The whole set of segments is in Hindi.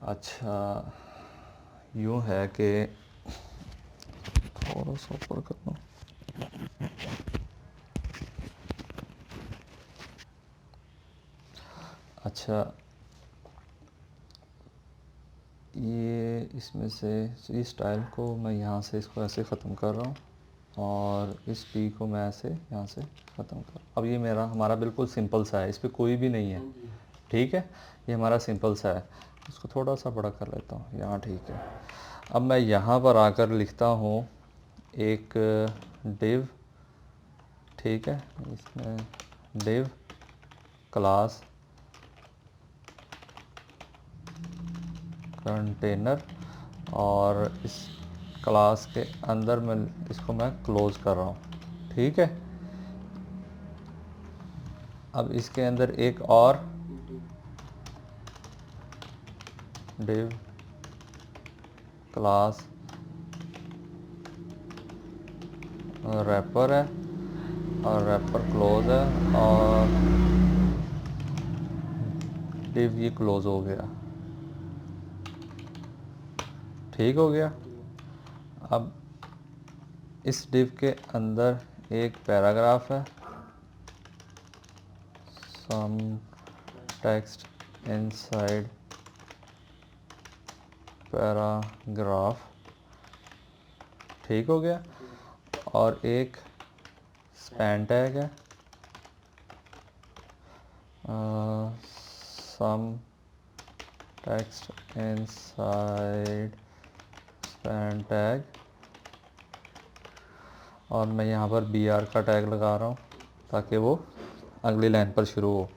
अच्छा, यूँ है कि थोड़ा सा ऊपर कर लो। अच्छा, ये इसमें से इस स्टाइल को मैं यहाँ से इसको ऐसे ख़त्म कर रहा हूँ और इस पी को मैं ऐसे यहाँ से ख़त्म कर। अब ये हमारा बिल्कुल सिंपल सा है, इस पर कोई भी नहीं है। ठीक है, ये हमारा सिंपल सा है। इसको थोड़ा सा बड़ा कर लेता हूँ यहाँ। ठीक है, अब मैं यहाँ पर आकर लिखता हूँ एक डिव। ठीक है, इसमें डिव क्लास कंटेनर, और इस क्लास के अंदर मैं इसको क्लोज़ कर रहा हूँ। ठीक है, अब इसके अंदर एक और डिव क्लास रैपर है और रैपर क्लोज है और डिव ये क्लोज हो गया। ठीक हो गया। अब इस डिव के अंदर एक पैराग्राफ है, सम टेक्स्ट इनसाइड पैराग्राफ। ठीक हो गया। और एक स्पैन टैग है, some text inside span tag, और मैं यहाँ पर बी आर का टैग लगा रहा हूँ ताकि वो अगली लाइन पर शुरू हो।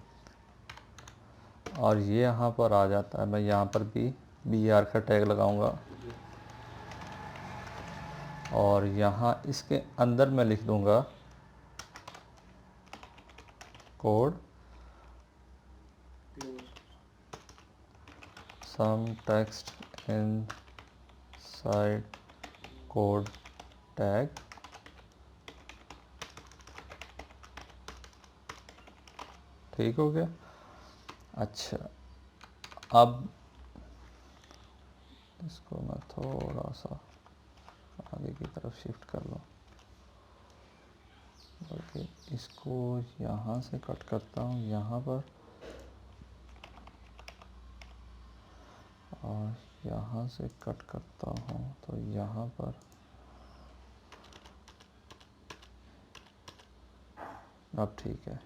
और ये यहाँ पर आ जाता है, मैं यहाँ पर भी बी आर का टैग लगाऊंगा और यहाँ इसके अंदर मैं लिख दूंगा code some text inside code tag. ठीक हो गया। अच्छा, अब इसको मैं थोड़ा सा आगे की तरफ शिफ्ट कर लूँ, बल्कि इसको यहाँ से कट करता हूँ यहाँ पर, और यहाँ से कट करता हूँ तो यहाँ पर। अब ठीक है,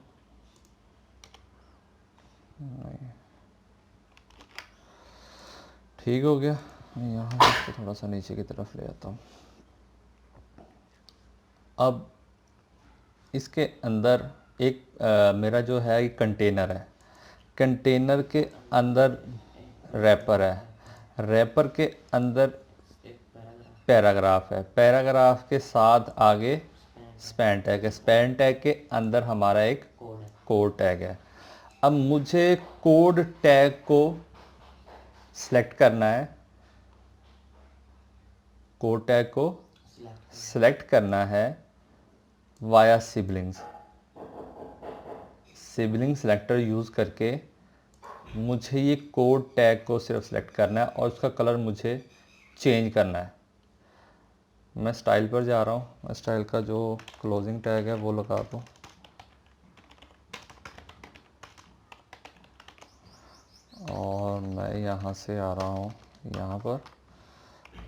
नहीं ठीक हो गया। यहाँ से इसको थोड़ा सा नीचे की तरफ ले आता हूँ। अब इसके अंदर एक मेरा जो है एक कंटेनर है, कंटेनर के अंदर रैपर है, रैपर के अंदर पैराग्राफ है, पैराग्राफ के साथ आगे स्पैन टैग है, स्पैन टैग के अंदर हमारा एक कोड टैग है। अब मुझे कोड टैग को सिलेक्ट करना है, कोड टैग को सिलेक्ट करना है via siblings. Sibling selector use करके मुझे ये कोड टैग को सिर्फ सिलेक्ट करना है और उसका कलर मुझे चेंज करना है। मैं स्टाइल पर जा रहा हूँ, मैं स्टाइल का जो क्लोजिंग टैग है वो लगा दूँ, और मैं यहाँ से आ रहा हूँ यहाँ पर।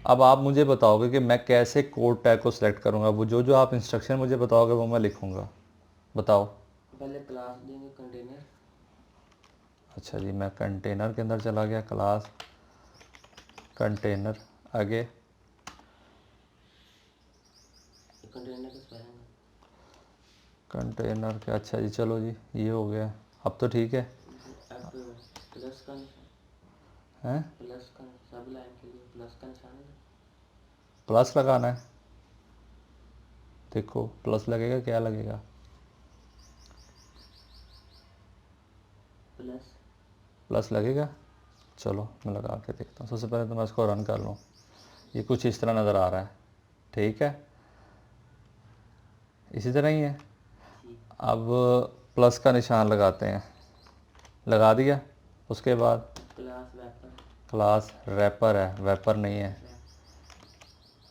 अब आप मुझे बताओगे कि मैं कैसे कोड टैग को सिलेक्ट करूँगा। वो जो जो आप इंस्ट्रक्शन मुझे बताओगे वो मैं लिखूँगा। बताओ। पहले क्लास देंगे कंटेनर। अच्छा जी, मैं कंटेनर के अंदर चला गया, क्लास कंटेनर। आगे कंटेनर के स्पेलिंग, कंटेनर के। अच्छा जी, चलो जी, ये हो गया। अब तो ठीक है। अब प्लस का निशान हैं? प्लस का सब लाइन के लिए प्लस का निशान है। प्लस लगाना है। देखो प्लस लगेगा, क्या लगेगा? प्लस प्लस लगेगा। चलो मैं लगा के देखता हूँ। सबसे पहले तो मैं इसको रन कर लूँ। ये कुछ इस तरह नज़र आ रहा है। ठीक है, इसी तरह ही है। अब प्लस का निशान लगाते हैं। लगा दिया। उसके बाद क्लास वेपर, क्लास रैपर है, वेपर नहीं है।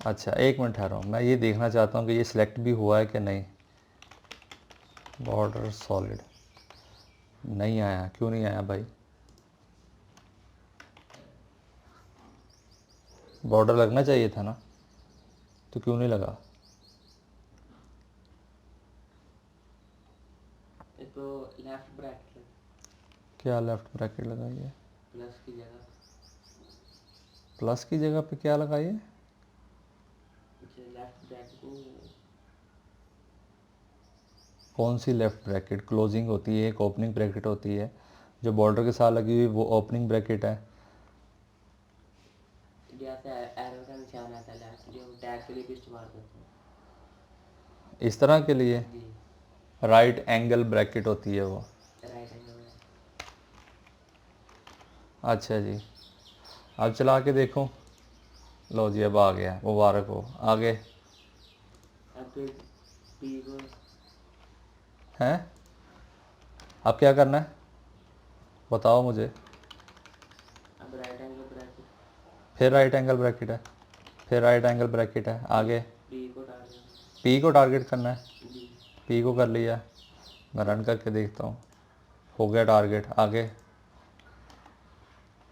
अच्छा एक मिनट ठहरो, मैं ये देखना चाहता हूँ कि ये सिलेक्ट भी हुआ है कि नहीं। बॉर्डर सॉलिड नहीं आया, क्यों नहीं आया भाई? बॉर्डर लगना चाहिए था ना, तो क्यों नहीं लगा? तो लेफ्ट ब्रैकेट क्या लेफ्ट ब्रैकेट लगाई है? प्लस की जगह प्लस की जगह पे क्या लगाई है? लेफ्ट ब्रैकेट नहीं है। कौन सी लेफ्ट ब्रैकेट? क्लोजिंग होती है, एक ओपनिंग ब्रैकेट होती है। जो बॉर्डर के साथ लगी हुई वो ओपनिंग ब्रैकेट है। जैसे एरर का निशान आता है लेफ्ट, जो हम टैग के लिए भी इस्तेमाल करते हैं। इस तरह के लिए जी राइट एंगल ब्रैकेट होती है वो। राइट एंगल में। अच्छा जी, अब चला के देखो। लो जी अब आ गया, मुबारक हो, आगे। अब फिर पी को हैं? अब क्या करना है बताओ मुझे। अब राइट एंगल ब्रैकेट फिर राइट एंगल ब्रैकेट है, फिर राइट एंगल ब्रैकेट है, आगे। पी को टारगेट। पी को टारगेट करना है। जी पी को कर लिया, मैं रन करके देखता हूँ। हो गया टारगेट, आगे।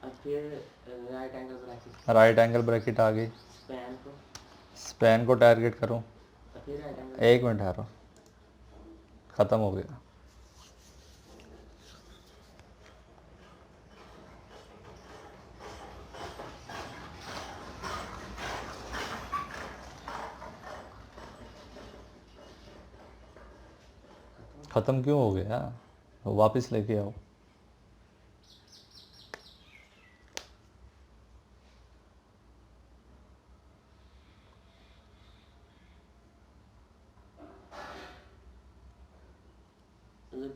अब फिर right angle bracket right angle bracket आ गई। स्पैन को, स्पैन को टारगेट करूँ। और फिर राइट एंगल। एक मिनट ठहरो, ख़त्म हो गया। ख़त्म क्यों हो गया? वापस लेके आओ।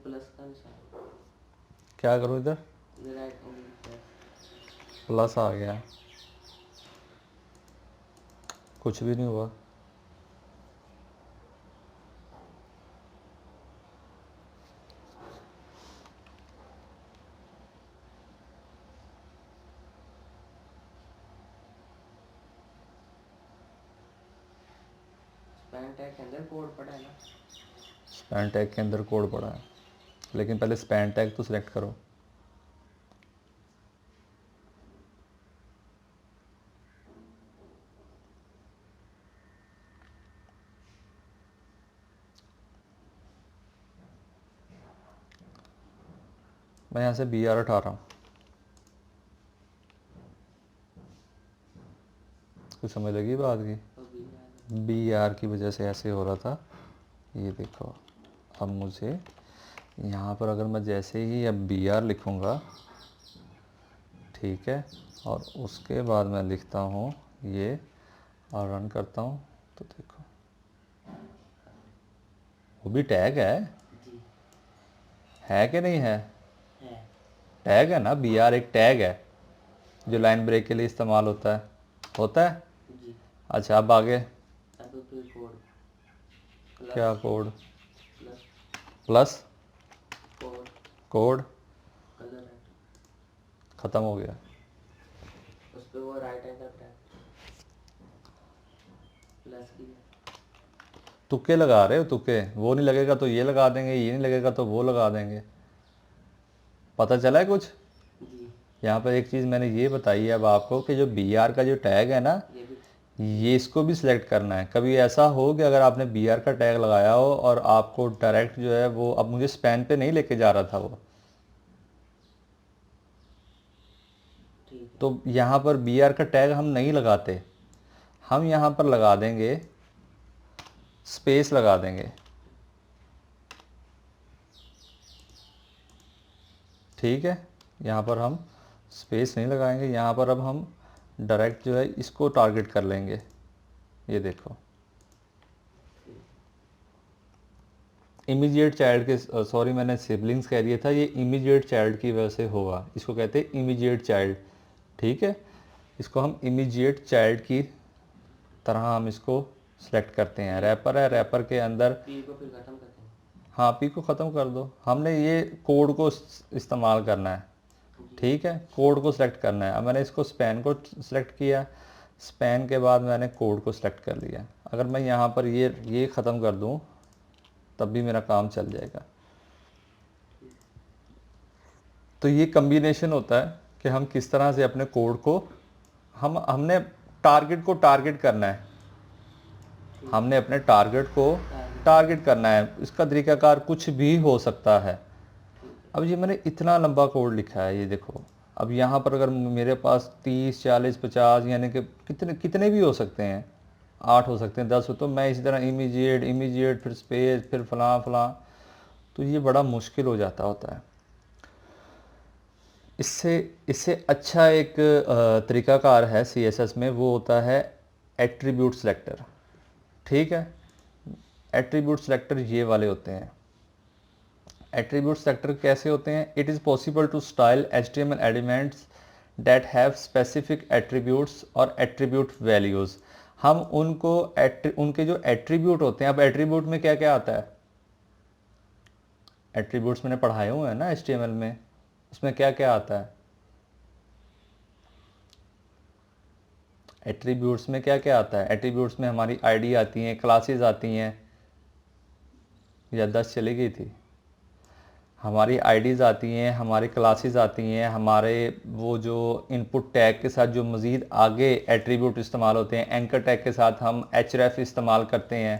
प्लस का निशान, क्या करूँ इधर? Right angle plus. प्लस आ गया, कुछ भी नहीं हुआ। स्पैन टैग के अंदर कोड पड़ा है ना। स्पैन टैग के अंदर कोड पड़ा है, लेकिन पहले स्पैन टैग तो सिलेक्ट करो। मैं यहाँ से बी आर उठा रहा हूँ। कुछ समझ लगी बात की? तो भी बी आर की वजह से ऐसे हो रहा था। ये देखो, अब मुझे यहाँ पर अगर मैं जैसे ही अब बी आर लिखूँगा, ठीक है, और उसके बाद मैं लिखता हूँ ये और रन करता हूँ, तो देखो वो भी टैग जी है कि नहीं है? है। टैग है ना, बी आर एक टैग है जो लाइन ब्रेक के लिए इस्तेमाल होता है। जी अच्छा अब आगे अब फिर कोड क्या plus code? Plus plus code code colour right, ख़त्म हो गया। उस पर वो राइट एंगल ब्रैकेट प्लस की है। तुक्के लगा रहे हो, तुक्के। वो नहीं लगेगा तो ये लगा देंगे, ये नहीं लगेगा तो वो लगा देंगे। पता चला है कुछ? जी यहाँ पर एक चीज़ मैंने ये बताई है अब आपको कि जो बी आर का जो टैग है ना, ये भी ये इसको भी सिलेक्ट करना है। कभी ऐसा हो कि अगर आपने बी आर का टैग लगाया हो और आपको डायरेक्ट जो है वो, अब मुझे स्पैन पे नहीं लेके जा रहा था वो, ठीक है। तो यहाँ पर बी आर का टैग हम नहीं लगाते, हम यहाँ पर लगा देंगे, स्पेस लगा देंगे। ठीक है, यहाँ पर हम स्पेस नहीं लगाएंगे, यहाँ पर अब हम डायरेक्ट जो है इसको टारगेट कर लेंगे। ये देखो, इमीडिएट चाइल्ड के, सॉरी मैंने सिबलिंग्स कह दिया था, ये इमीडिएट चाइल्ड की वजह से होगा, इसको कहते हैं इमीडिएट चाइल्ड। ठीक है, इसको हम इमीडिएट चाइल्ड की तरह हम इसको सेलेक्ट करते हैं। रैपर है, रैपर के अंदर, पी को फिर ख़त्म करते हैं। हाँ पी को ख़त्म कर दो। हमने ये कोड को इस्तेमाल करना है। जी ठीक है, कोड को सिलेक्ट करना है। अब मैंने इसको स्पैन को सिलेक्ट किया, स्पैन के बाद मैंने कोड को सिलेक्ट कर लिया। अगर मैं यहाँ पर ये ख़त्म कर दूँ तब भी मेरा काम चल जाएगा। तो ये कम्बिनेशन होता है कि हम किस तरह से अपने कोड को हमने टारगेट करना है, हमने अपने टारगेट को टारगेट करना है। इसका तरीकाकार कुछ भी हो सकता है। अब ये मैंने इतना लंबा कोड लिखा है, ये देखो। अब यहाँ पर अगर मेरे पास 30 40 50 यानी कि कितने कितने भी हो सकते हैं, 8 हो सकते हैं, 10 हो, तो मैं इसी तरह इमीजिएट फिर स्पेस फिर फलां फलां, तो ये बड़ा मुश्किल हो जाता होता है। इससे अच्छा एक तरीकाकार है CSS में, वो होता है एट्रीब्यूट सेलेक्टर। ठीक है, एट्रीब्यूट सेलेक्टर ये वाले होते हैं। एट्रीब्यूट सेलेक्टर कैसे होते हैं? It is possible to style HTML elements that have specific attributes और एट्रीब्यूट वैल्यूज़। हम उनके जो एट्रीब्यूट होते हैं, अब एट्रीब्यूट में क्या क्या आता है? एट्रीब्यूट्स मैंने पढ़ाए हुए हैं ना HTML में, उसमें क्या क्या आता है? एट्रीब्यूट्स में क्या क्या आता है? एट्रीब्यूट्स में हमारी आईडी आती हैं, क्लासेस आती हैं, याददाश्त चली गई थी। हमारी आईडीज़ आती हैं, हमारी क्लासेस आती हैं, हमारे वो जो इनपुट टैग के साथ जो मज़ीद आगे एट्रीब्यूट इस्तेमाल होते हैं, एंकर टैग के साथ हम href इस्तेमाल करते हैं।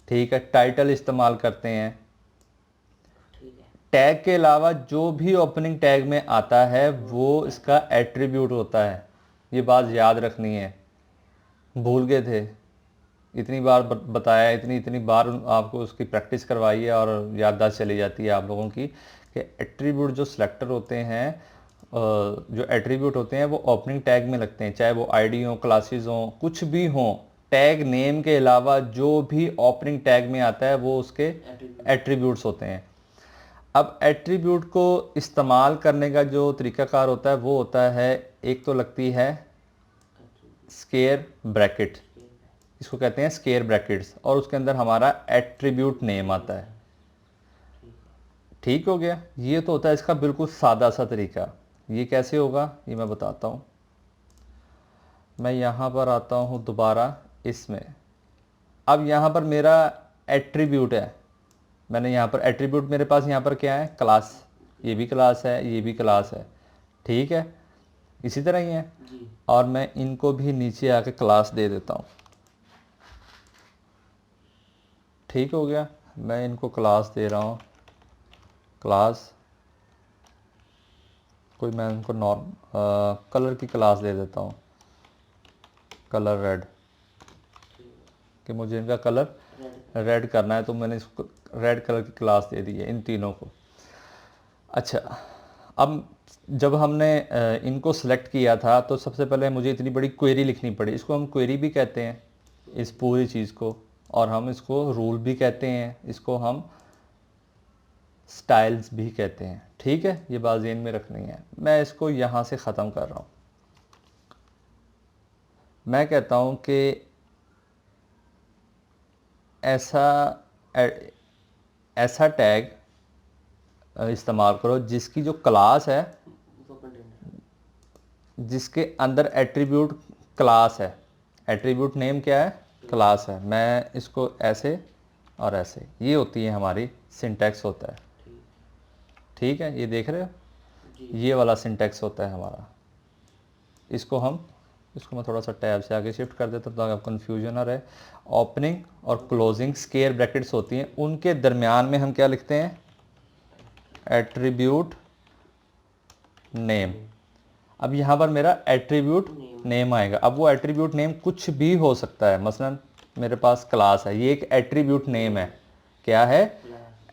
ठीक है, टाइटल इस्तेमाल करते हैं। टैग के अलावा जो भी ओपनिंग टैग में आता है वो इसका एट्रीब्यूट होता है। ये बात याद रखनी है, भूल गए थे, इतनी बार बताया, इतनी बार आपको उसकी प्रैक्टिस करवाई है और याददाश्त चली जाती है आप लोगों की कि एट्रीब्यूट जो सिलेक्टर होते हैं, जो एट्रीब्यूट होते हैं वो ओपनिंग टैग में लगते हैं, चाहे वो आईडी हो, क्लासेस हो, कुछ भी हो। टैग नेम के अलावा जो भी ओपनिंग टैग में आता है वो उसके एट्रीब्यूट्स होते हैं। अब एट्रीब्यूट को इस्तेमाल करने का जो तरीकाकार होता है वो होता है, एक तो लगती है स्क्वायर ब्रैकेट, इसको कहते हैं स्क्वायर ब्रैकेट्स, और उसके अंदर हमारा एट्रीब्यूट नेम आता है। ठीक हो गया, ये तो होता है इसका बिल्कुल सादा सा तरीका। ये कैसे होगा ये मैं बताता हूँ। मैं यहाँ पर आता हूँ दोबारा इसमें। अब यहाँ पर मेरा एट्रीब्यूट है, मैंने यहाँ पर एट्रीब्यूट, मेरे पास यहाँ पर क्या है? क्लास। ये भी क्लास है, ये भी क्लास है। ठीक है, इसी तरह ही है। और मैं इनको भी नीचे आके क्लास दे देता हूँ। ठीक हो गया, मैं इनको क्लास दे रहा हूँ, क्लास कोई, मैं इनको कलर की क्लास दे देता हूँ, कलर रेड, कि मुझे इनका कलर रेड करना है, तो मैंने इसको रेड कलर की क्लास दे दी है इन तीनों को। अच्छा, अब जब हमने इनको सेलेक्ट किया था तो सबसे पहले मुझे इतनी बड़ी क्वेरी लिखनी पड़ी। इसको हम क्वेरी भी कहते हैं इस पूरी चीज़ को, और हम इसको रूल भी कहते हैं, इसको हम स्टाइल्स भी कहते हैं। ठीक है, ये बात ज़हन में रखनी है। मैं इसको यहाँ से ख़त्म कर रहा हूँ। मैं कहता हूँ कि ऐसा टैग इस्तेमाल करो जिसकी जो क्लास है, जिसके अंदर एट्रीब्यूट क्लास है, एट्रीब्यूट नेम क्या है? क्लास है। मैं इसको ऐसे और ऐसे, ये होती है हमारी सिंटैक्स होता है। ठीक है, ये देख रहे हो, ये वाला सिंटैक्स होता है हमारा। इसको मैं थोड़ा सा टैब से आगे शिफ्ट कर देता हूँ ताकि आपको कन्फ्यूजन ना रहे। ओपनिंग और क्लोजिंग स्क्वायर ब्रैकेट्स होती हैं, उनके दरमियान में हम क्या लिखते हैं? Attribute name. अब यहाँ पर मेरा एट्रीब्यूट नेम आएगा। अब वो एट्रीब्यूट नेम कुछ भी हो सकता है, मसलन मेरे पास क्लास है, ये एक एट्रीब्यूट नेम है। क्या है?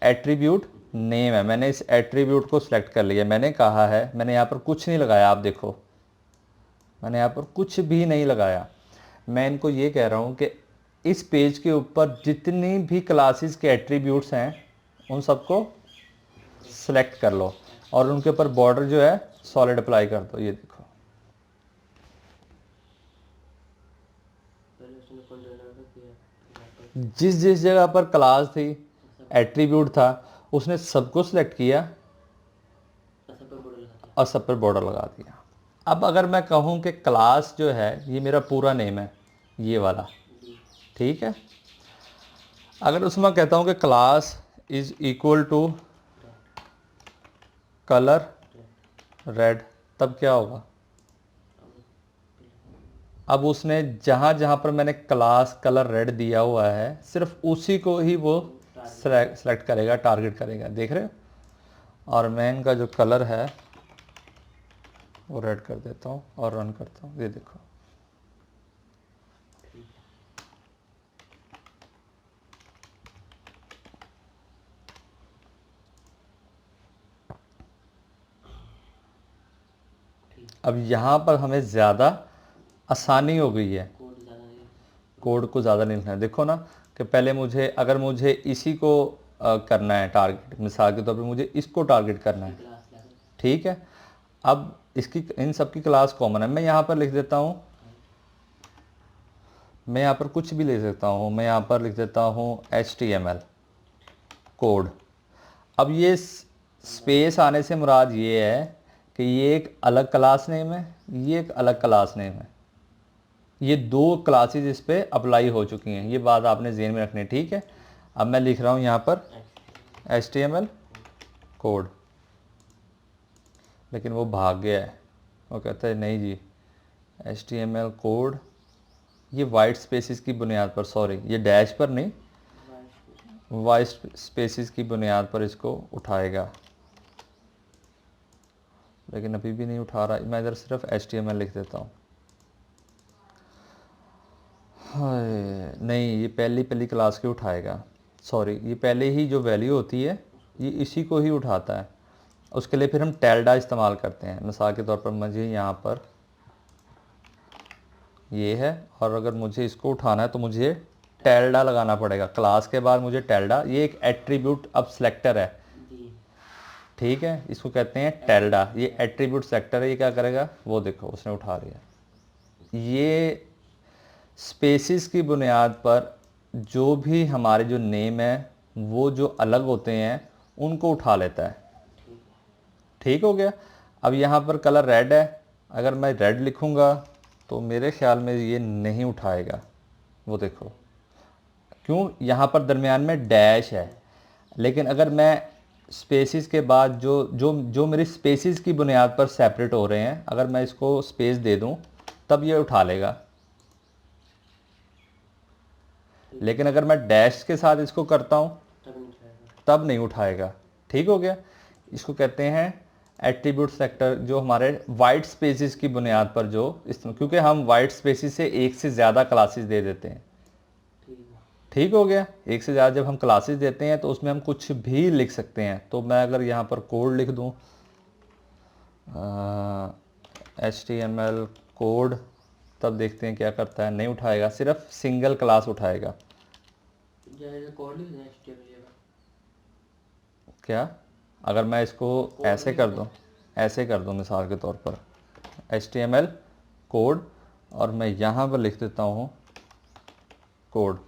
एट्रीब्यूट नेम है। मैंने इस एट्रीब्यूट को सिलेक्ट कर लिया, मैंने कहा है, मैंने यहाँ पर कुछ नहीं लगाया, आप देखो मैंने यहाँ पर कुछ भी नहीं लगाया। मैं इनको ये कह रहा हूँ कि इस पेज के ऊपर जितनी भी क्लासेस के एट्रीब्यूट्स हैं उन सबको सेलेक्ट कर लो और उनके ऊपर बॉर्डर जो है सॉलिड अप्लाई कर दो। ये देखो, जिस जिस जगह पर क्लास थी, एट्रीब्यूट था, उसने सबको सिलेक्ट किया और सब पर बॉर्डर लगा दिया। अब अगर मैं कहूँ कि क्लास जो है ये मेरा पूरा नेम है, ये वाला, जी ठीक है। अगर उसमें कहता हूँ कि class is equal to colour red, तब क्या होगा? अब उसने जहाँ जहाँ पर मैंने क्लास कलर रेड दिया हुआ है सिर्फ उसी को ही वो सेलेक्ट करेगा, टारगेट करेगा, देख रहे हो। और मैं इनका जो कलर है वो रेड कर देता हूँ और रन करता हूँ, ये देखो। अब यहाँ पर हमें ज़्यादा आसानी हो गई है, कोड ज़्यादा नहीं। कोड को ज़्यादा नहीं लिखना है। देखो ना कि पहले मुझे, अगर मुझे इसी को करना है टारगेट, मिसाल के तौर पे मुझे इसको टारगेट करना है, क्लास लेवल। ठीक है। अब इसकी, इन सब की क्लास कॉमन है। मैं यहाँ पर लिख देता हूँ, मैं यहाँ पर कुछ भी ले सकता हूँ, मैं यहाँ पर लिख देता हूँ HTML कोड। अब ये स्पेस आने से मुराद ये है कि ये एक अलग क्लास नेम है, ये एक अलग क्लास नेम है, ये दो क्लासेस इस पर अप्लाई हो चुकी हैं, ये बात आपने ज़हन में रखनी है, ठीक है। अब मैं लिख रहा हूँ यहाँ पर HTML कोड, लेकिन वो भाग गया है, वो कहता है नहीं जी HTML कोड, ये वाइट स्पेसिस की बुनियाद पर, सॉरी ये डैश पर नहीं, वाइट स्पेसिस की बुनियाद पर इसको उठाएगा, लेकिन अभी भी नहीं उठा रहा। मैं इधर सिर्फ HTML लिख देता हूँ। हाय नहीं, ये पहली क्लास की उठाएगा, सॉरी ये पहले ही जो वैल्यू होती है ये इसी को ही उठाता है। उसके लिए फिर हम टेल्डा इस्तेमाल करते हैं। मिसाल के तौर पर मुझे यहाँ पर ये है, और अगर मुझे इसको उठाना है तो मुझे टेल्डा लगाना पड़ेगा, क्लास के बाद मुझे टेल्डा, ये एक एट्रीब्यूट अब सेलेक्टर है, जी ठीक है, इसको कहते हैं टेल्डा, ये एट्रीब्यूट सेलेक्टर है। ये क्या करेगा, वो देखो उसने उठा लिया। ये स्पेसिस की बुनियाद पर जो भी हमारे जो नेम है वो जो अलग होते हैं उनको उठा लेता है, ठीक है। ठीक हो गया। अब यहाँ पर कलर रेड है, अगर मैं रेड लिखूँगा तो मेरे ख्याल में ये नहीं उठाएगा, वो देखो, क्यों, यहाँ पर दरमियान में डैश है। लेकिन अगर मैं स्पेसिस के बाद जो जो जो मेरी स्पेसिस की बुनियाद पर सेपरेट हो रहे हैं, अगर मैं इसको स्पेस दे दूँ तब ये उठा लेगा, लेकिन अगर मैं डैश के साथ इसको करता हूँ तब नहीं उठाएगा। तब नहीं उठाएगा, ठीक हो गया। इसको कहते हैं एट्रीब्यूट सेक्टर, जो हमारे वाइट स्पेसिस की बुनियाद पर जो क्योंकि हम वाइट स्पेसिस से एक से ज़्यादा क्लासेस दे देते हैं, ठीक है। ठीक हो गया। एक से ज़्यादा जब हम क्लासेस देते हैं तो उसमें हम कुछ भी लिख सकते हैं। तो मैं अगर यहाँ पर कोड लिख दूँ HTML कोड, तब देखते हैं क्या करता है, नहीं उठाएगा, सिर्फ सिंगल क्लास उठाएगा। जैसे कोड लिख दें HTML का। क्या, अगर मैं इसको कोड ऐसे लिख कर दें। दूं, ऐसे कर दूं मिसाल के तौर पर HTML कोड, और मैं यहाँ पर लिख देता हूँ कोड।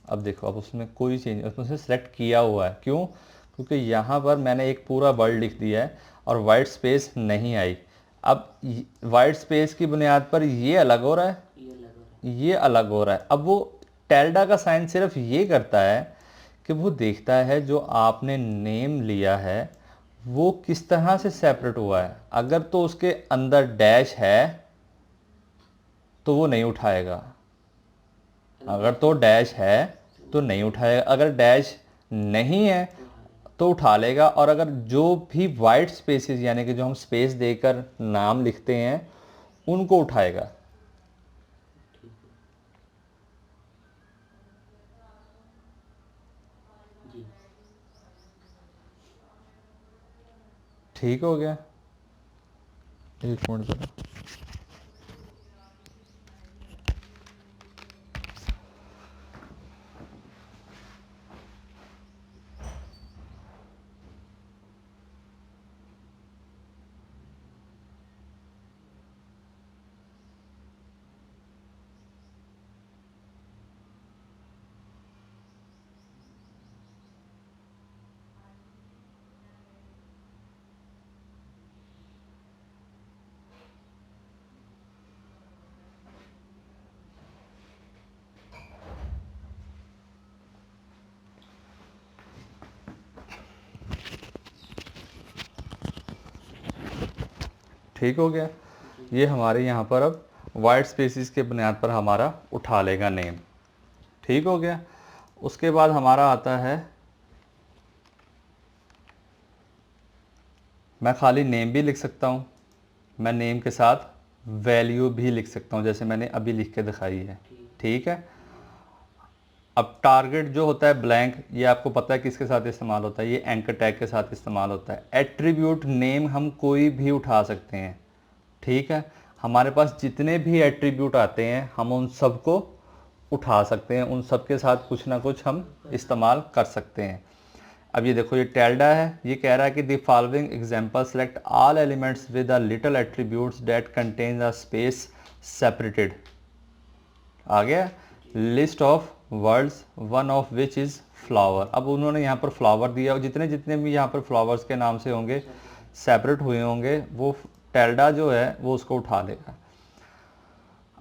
अब देखो, अब उसमें कोई चेंज, उसमें सेलेक्ट किया हुआ है, क्यों, क्योंकि यहाँ पर मैंने एक पूरा वर्ड लिख दिया है और वाइट स्पेस नहीं आई। अब वाइट स्पेस की बुनियाद पर ये अलग हो रहा है, ये लग रहा है। ये अलग हो रहा है। अब वो टेल्डा का साइन सिर्फ ये करता है कि वो देखता है जो आपने नेम लिया है वो किस तरह से सेपरेट हुआ है। अगर तो उसके अंदर डैश है तो वो नहीं उठाएगा, अगर तो डैश है तो नहीं उठाएगा, अगर डैश नहीं है तो उठा तो उठा लेगा। और अगर जो भी वाइट स्पेसेस यानी कि जो हम स्पेस देकर नाम लिखते हैं उनको उठाएगा, ठीक है। जी ठीक हो गया। एक मिनट ज़रा, ठीक हो गया। ये हमारे यहाँ पर अब वाइट स्पेसिस के बुनियाद पर हमारा उठा लेगा नेम। ठीक हो गया। उसके बाद हमारा आता है, मैं खाली नेम भी लिख सकता हूँ, मैं नेम के साथ वैल्यू भी लिख सकता हूँ, जैसे मैंने अभी लिख के दिखाई है। ठीक है। अब टारगेट जो होता है ब्लैंक, ये आपको पता है किसके साथ इस्तेमाल होता है, ये एंकर टैग के साथ इस्तेमाल होता है। एट्रीब्यूट नेम हम कोई भी उठा सकते हैं। ठीक है। हमारे पास जितने भी एट्रीब्यूट आते हैं हम उन सबको उठा सकते हैं, उन सब के साथ कुछ ना कुछ हम इस्तेमाल कर सकते हैं। अब ये देखो, ये टेल्डा है, ये कह रहा है कि the following example select all elements with a little attributes that contains a space separated. आ गया list of words one of which is flower. अब उन्होंने यहाँ पर फ्लावर दिया, और जितने जितने भी यहाँ पर फ्लावर्स के नाम से होंगे, सेपरेट हुए होंगे, वो टेल्डा जो है वो उसको उठा लेगा।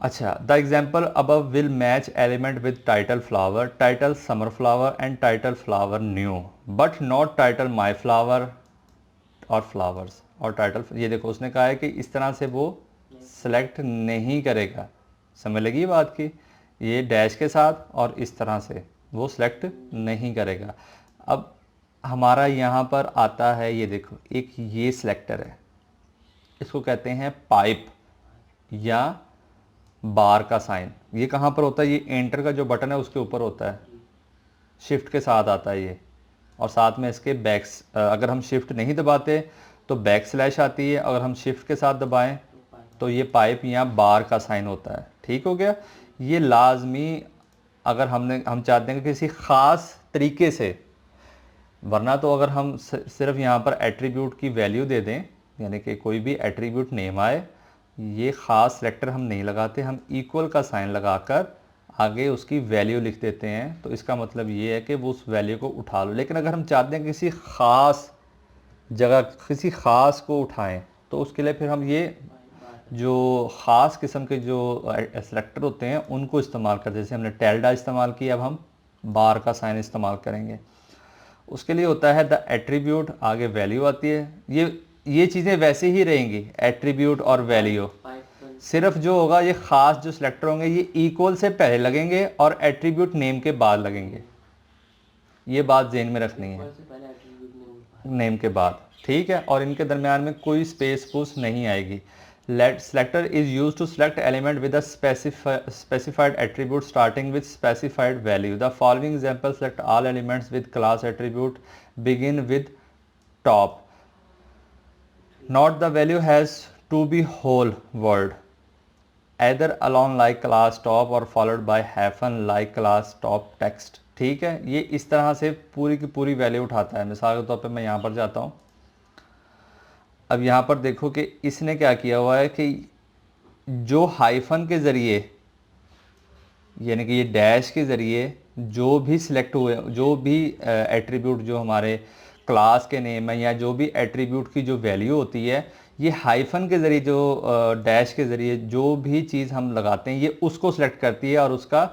अच्छा, the example above will match element with title flower, title summer flower and title flower new, but not title my flower और फ्लावर्स और टाइटल। ये देखो, उसने कहा है कि इस तरह से वो सेलेक्ट नहीं करेगा। समझ लगी बात की, ये डैश के साथ और इस तरह से वो सिलेक्ट नहीं करेगा। अब हमारा यहाँ पर आता है, ये देखो, एक ये सिलेक्टर है, इसको कहते हैं पाइप या बार का साइन। ये कहाँ पर होता है, ये एंटर का जो बटन है उसके ऊपर होता है, शिफ्ट के साथ आता है ये, और साथ में इसके बैक्स, अगर हम शिफ्ट नहीं दबाते तो बैक स्लैश आती है, अगर हम शिफ्ट के साथ दबाएं तो ये पाइप या बार का साइन होता है। ठीक हो गया। ये लाजमी अगर हम चाहते हैं कि किसी ख़ास तरीके से, वरना तो अगर हम सिर्फ यहाँ पर एट्रीब्यूट की वैल्यू दे दें, यानी कि कोई भी एट्रीब्यूट नेम आए, ये ख़ास सेलेक्टर हम नहीं लगाते, हम इक्वल का साइन लगाकर आगे उसकी वैल्यू लिख देते हैं, तो इसका मतलब ये है कि वो उस वैल्यू को उठा लो। लेकिन अगर हम चाहते हैं किसी ख़ास जगह किसी ख़ास को उठाएं, तो उसके लिए फिर हम ये जो ख़ास किस्म के जो सेलेक्टर होते हैं उनको इस्तेमाल करते हैं। जैसे हमने टेल्डा इस्तेमाल किया, अब हम बार का साइन इस्तेमाल करेंगे। उसके लिए होता है द एट्रीब्यूट, आगे वैल्यू आती है। ये चीज़ें वैसे ही रहेंगी, एट्रीब्यूट और वैल्यू, सिर्फ जो होगा ये ख़ास जो सिलेक्टर होंगे ये इक्वल से पहले लगेंगे और एट्रीब्यूट नेम के बाद लगेंगे। ये बात ज़हन में रखनी है, नेम के बाद। ठीक है। और इनके दरमियान में कोई स्पेस पूस नहीं आएगी। Selector is used to select element with a specified attribute starting with specified value. The following example select all elements with class attribute begin with top. Not the value has to be whole word, either alone like class top or followed by hyphen like class top text. ठीक है। ये इस तरह से पूरी की पूरी वैल्यू उठाता है। मिसाल के तौर पे मैं यहाँ पर जाता हूँ, अब यहाँ पर देखो कि इसने क्या किया हुआ है कि जो हाइफन के ज़रिए, यानी कि ये डैश के ज़रिए जो भी सिलेक्ट हुए, जो भी एट्रीब्यूट जो हमारे क्लास के नेम है या जो भी एट्रीब्यूट की जो वैल्यू होती है, ये हाइफन के ज़रिए जो डैश के ज़रिए जो भी चीज़ हम लगाते हैं ये उसको सिलेक्ट करती है और उसका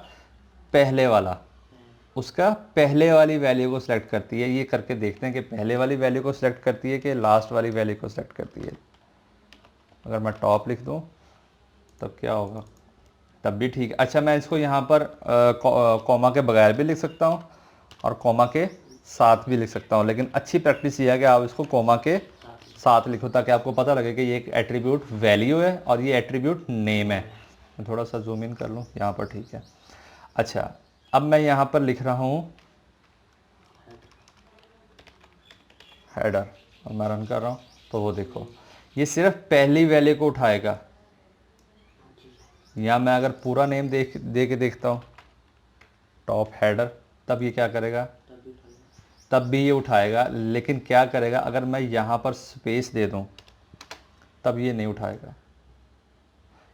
पहले वाली वैल्यू को सिलेक्ट करती है। ये करके देखते हैं कि पहले वाली वैल्यू को सिलेक्ट करती है कि लास्ट वाली वैल्यू को सिलेक्ट करती है। अगर मैं टॉप लिख दूं तब क्या होगा, तब भी ठीक है। अच्छा, मैं इसको यहाँ पर कॉमा के बगैर भी लिख सकता हूँ और कॉमा के साथ भी लिख सकता हूँ, लेकिन अच्छी प्रैक्टिस ये है कि आप इसको कॉमा के साथ लिखो ताकि आपको पता लगे कि ये एक एट्रीब्यूट वैल्यू है और ये एट्रीब्यूट नेम है। मैं थोड़ा सा जूम इन कर लूँ, यहाँ पर ठीक है। अच्छा, अब मैं यहाँ पर लिख रहा हूँ हेडर और मैं रन कर रहा हूँ, तो वो देखो ये सिर्फ पहली वैल्यू को उठाएगा। या मैं अगर पूरा नेम दे के देखता हूँ टॉप हेडर, तब ये क्या करेगा, तब भी ये उठाएगा। लेकिन क्या करेगा, अगर मैं यहाँ पर स्पेस दे दूँ तब ये नहीं उठाएगा,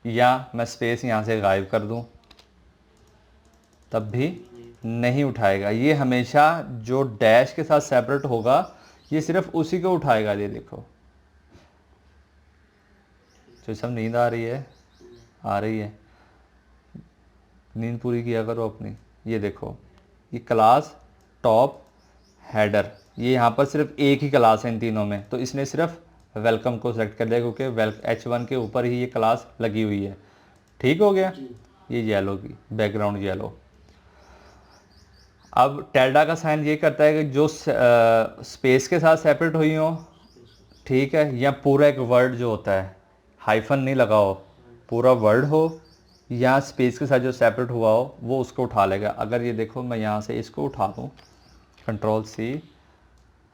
या मैं स्पेस यहाँ से गायब कर दूँ तब भी नहीं उठाएगा। ये हमेशा जो डैश के साथ सेपरेट होगा ये सिर्फ उसी को उठाएगा। ये देखो, जो सब नींद आ रही है, नींद पूरी किया करो अपनी। ये देखो, ये क्लास टॉप हेडर, ये यहाँ पर सिर्फ एक ही क्लास है इन तीनों में, तो इसने सिर्फ वेलकम को सिलेक्ट कर देगा क्योंकि H1 के ऊपर ही ये क्लास लगी हुई है। ठीक हो गया। ये येलो की बैकग्राउंड येलो। अब टेल्डा का साइन ये करता है कि जो स्पेस के साथ सेपरेट हुई हो, ठीक है, या पूरा एक वर्ड जो होता है, हाइफन नहीं लगा हो, पूरा वर्ड हो या स्पेस के साथ जो सेपरेट हुआ हो, वो उसको उठा लेगा। अगर ये देखो मैं यहाँ से इसको उठा दूँ, कंट्रोल C,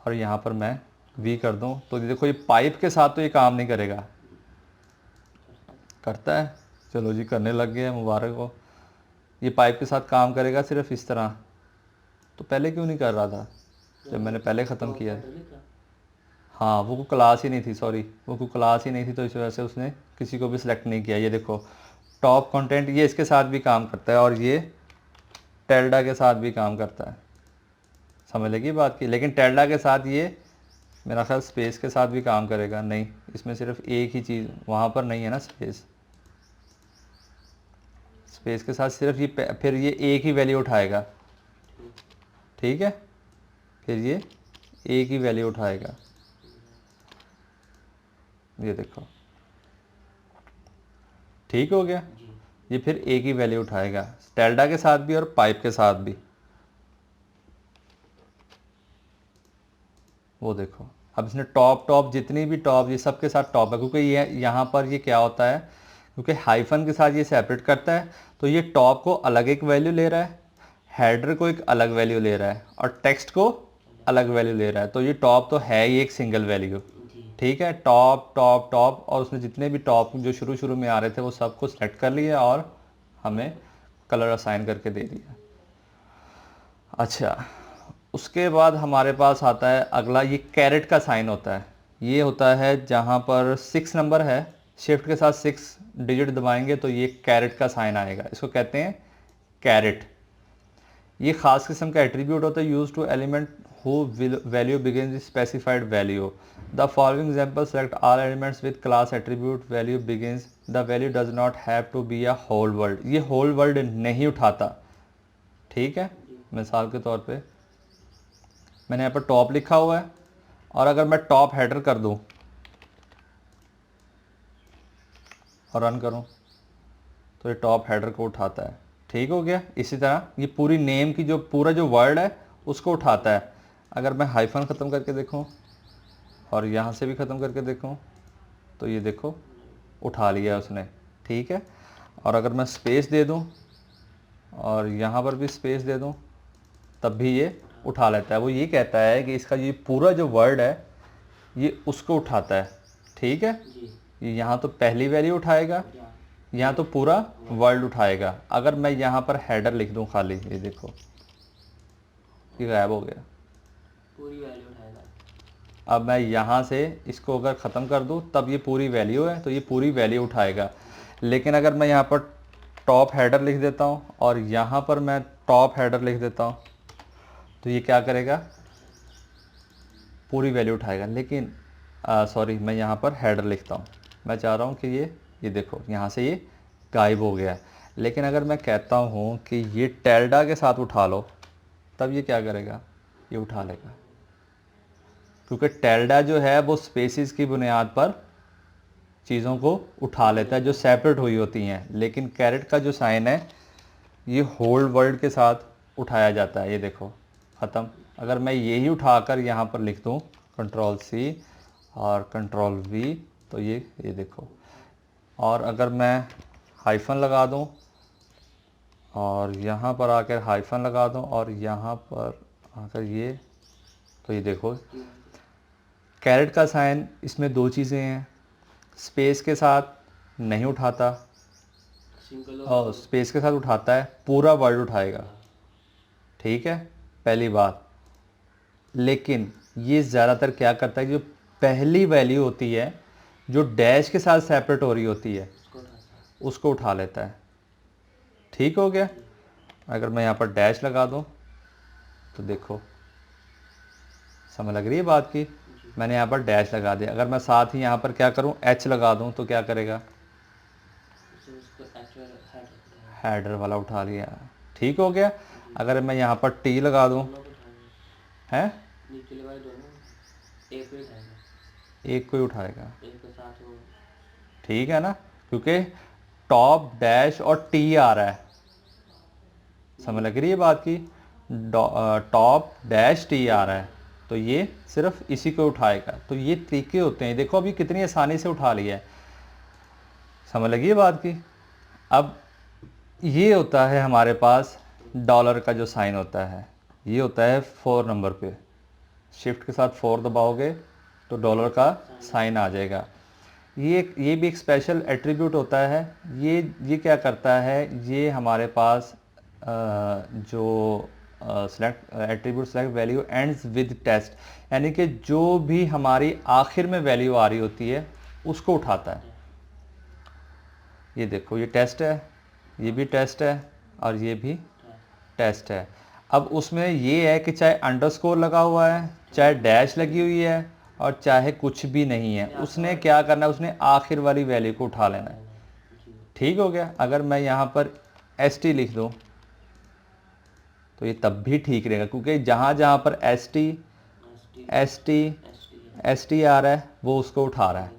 और यहाँ पर मैं V कर दूँ, तो देखो ये पाइप के साथ तो ये काम नहीं करेगा। करता है, चलो जी करने लग गया, मुबारक हो। ये पाइप के साथ काम करेगा सिर्फ इस तरह। तो पहले क्यों नहीं कर रहा था जब मैंने पहले ख़त्म किया? हाँ, वो क्लास ही नहीं थी, सॉरी, वो क्लास ही नहीं थी, तो इस वजह से उसने किसी को भी सिलेक्ट नहीं किया। ये देखो टॉप कंटेंट, ये इसके साथ भी काम करता है और ये टेल्डा के साथ भी काम करता है। समझ लगी बात की? लेकिन टेल्डा के साथ ये मेरा ख्याल स्पेस के साथ भी काम करेगा। नहीं, इसमें सिर्फ एक ही चीज़, वहाँ पर नहीं है ना स्पेस। स्पेस के साथ सिर्फ ये, फिर ये एक ही वैल्यू उठाएगा। ठीक है, फिर ये एक ही वैल्यू उठाएगा। ये देखो, ठीक हो गया। ये फिर एक ही वैल्यू उठाएगा, टेल्डा के साथ भी और पाइप के साथ भी। वो देखो, अब इसने टॉप जितनी भी टॉप, ये सब के साथ टॉप है, क्योंकि ये यहाँ पर ये क्या होता है, क्योंकि हाइफन के साथ ये सेपरेट करता है, तो ये टॉप को अलग एक वैल्यू ले रहा है, हेडर को एक अलग वैल्यू ले रहा है, और टेक्स्ट को अलग वैल्यू ले रहा है। तो ये टॉप तो है ही एक सिंगल वैल्यू। ठीक है, टॉप टॉप टॉप, और उसने जितने भी टॉप जो शुरू में आ रहे थे वो सबको सेलेक्ट कर लिया और हमें कलर असाइन करके दे दिया। अच्छा, उसके बाद हमारे पास आता है अगला, ये कैरेट का साइन होता है। ये होता है जहाँ पर 6 नंबर है, शिफ्ट के साथ 6 डिजिट दबाएंगे तो ये कैरेट का साइन आएगा। इसको कहते हैं कैरेट। ये खास किस्म का एट्रीब्यूट होता है, use to element who value begins specified value. The following example select all elements with class attribute value begins, the value does not have to be a whole word. ये होल वर्ड नहीं उठाता। ठीक है, मिसाल के तौर पे मैंने यहाँ पर टॉप लिखा हुआ है, और अगर मैं टॉप हेडर कर दूँ और रन करूँ तो ये टॉप हेडर को उठाता है। ठीक हो गया। इसी तरह ये पूरी नेम की जो पूरा जो वर्ड है उसको उठाता है। अगर मैं हाइफन ख़त्म करके देखूँ और यहाँ से भी ख़त्म करके देखूँ तो ये देखो उठा लिया उसने। ठीक है, और अगर मैं स्पेस दे दूँ और यहाँ पर भी स्पेस दे दूँ तब भी ये उठा लेता है। वो ये कहता है कि इसका ये पूरा जो वर्ड है ये उसको उठाता है। ठीक है, ये यहाँ तो पहली वैल्यू उठाएगा, यहाँ तो पूरा वर्ड उठाएगा। अगर मैं यहाँ पर हेडर लिख दूँ खाली, ये देखो ये गायब हो गया, पूरी वैल्यू उठाएगा। अब मैं यहाँ से इसको अगर ख़त्म कर दूँ तब ये पूरी वैल्यू है, तो ये पूरी वैल्यू उठाएगा। लेकिन अगर मैं यहाँ पर टॉप हेडर लिख देता हूँ और यहाँ पर मैं टॉप हेडर लिख देता हूँ तो ये क्या करेगा, पूरी वैल्यू उठाएगा। लेकिन सॉरी, मैं यहाँ पर हेडर लिखता हूँ, मैं चाह रहा हूँ कि ये देखो यहाँ से ये गायब हो गया है। लेकिन अगर मैं कहता हूँ कि ये टेल्डा के साथ उठा लो तब ये क्या करेगा, ये उठा लेगा, क्योंकि टेल्डा जो है वो स्पेसिस की बुनियाद पर चीज़ों को उठा लेता है जो सेपरेट हुई होती हैं। लेकिन कैरेट का जो साइन है ये होल वर्ड के साथ उठाया जाता है। ये देखो ख़त्म। अगर मैं यही उठाकर यहाँ पर लिख दूँ कंट्रोल C और कंट्रोल V तो ये देखो, और अगर मैं हाइफन लगा दूँ और यहाँ पर आकर हाइफन लगा दूँ और यहाँ पर आकर ये, तो ये देखो कैरेट का साइन, इसमें दो चीज़ें हैं, स्पेस के साथ नहीं उठाता और स्पेस के साथ उठाता है, पूरा वर्ड उठाएगा। ठीक है, पहली बात। लेकिन ये ज़्यादातर क्या करता है, जो पहली वैल्यू होती है जो डैश के साथ सेपरेट हो रही होती है उसको उठा लेता है। ठीक हो गया। अगर मैं यहाँ पर डैश लगा दूँ तो देखो समझ लग रही है बात की, मैंने यहाँ पर डैश लगा दिया। अगर मैं साथ ही यहाँ पर क्या करूँ, H लगा दूँ तो क्या करेगा, हेडर वाला उठा लिया। ठीक हो गया। अगर मैं यहाँ पर T लगा दूँ, हैं एक को ही उठाएगा, एक के साथ वो ठीक है ना, क्योंकि टॉप डैश और टी आ रहा है, समझ लग रही है बात की, टॉप डैश टी आ रहा है, तो ये सिर्फ इसी को उठाएगा। तो ये तरीके होते हैं, देखो अभी कितनी आसानी से उठा लिया है, समझ लगी है बात की। अब ये होता है हमारे पास डॉलर का जो साइन होता है, ये होता है 4 नंबर पे, शिफ्ट के साथ 4 दबाओगे तो डॉलर का साइन आ जाएगा। ये भी एक स्पेशल एट्रीब्यूट होता है। ये क्या करता है, ये हमारे पास जो select attribute select value ends with test, यानी कि जो भी हमारी आखिर में वैल्यू आ रही होती है उसको उठाता है। ये देखो, ये टेस्ट है, ये भी टेस्ट है और ये भी टेस्ट है। अब उसमें ये है कि चाहे अंडरस्कोर लगा हुआ है, चाहे डैश लगी हुई है और चाहे कुछ भी नहीं है, उसने क्या करना है, उसने आखिर वाली वैल्यू को उठा लेना है। ठीक हो गया। अगर मैं यहाँ पर एस टी लिख दूँ तो ये तब भी ठीक रहेगा, क्योंकि जहाँ जहाँ पर एस टी आ रहा है वो उसको उठा रहा है।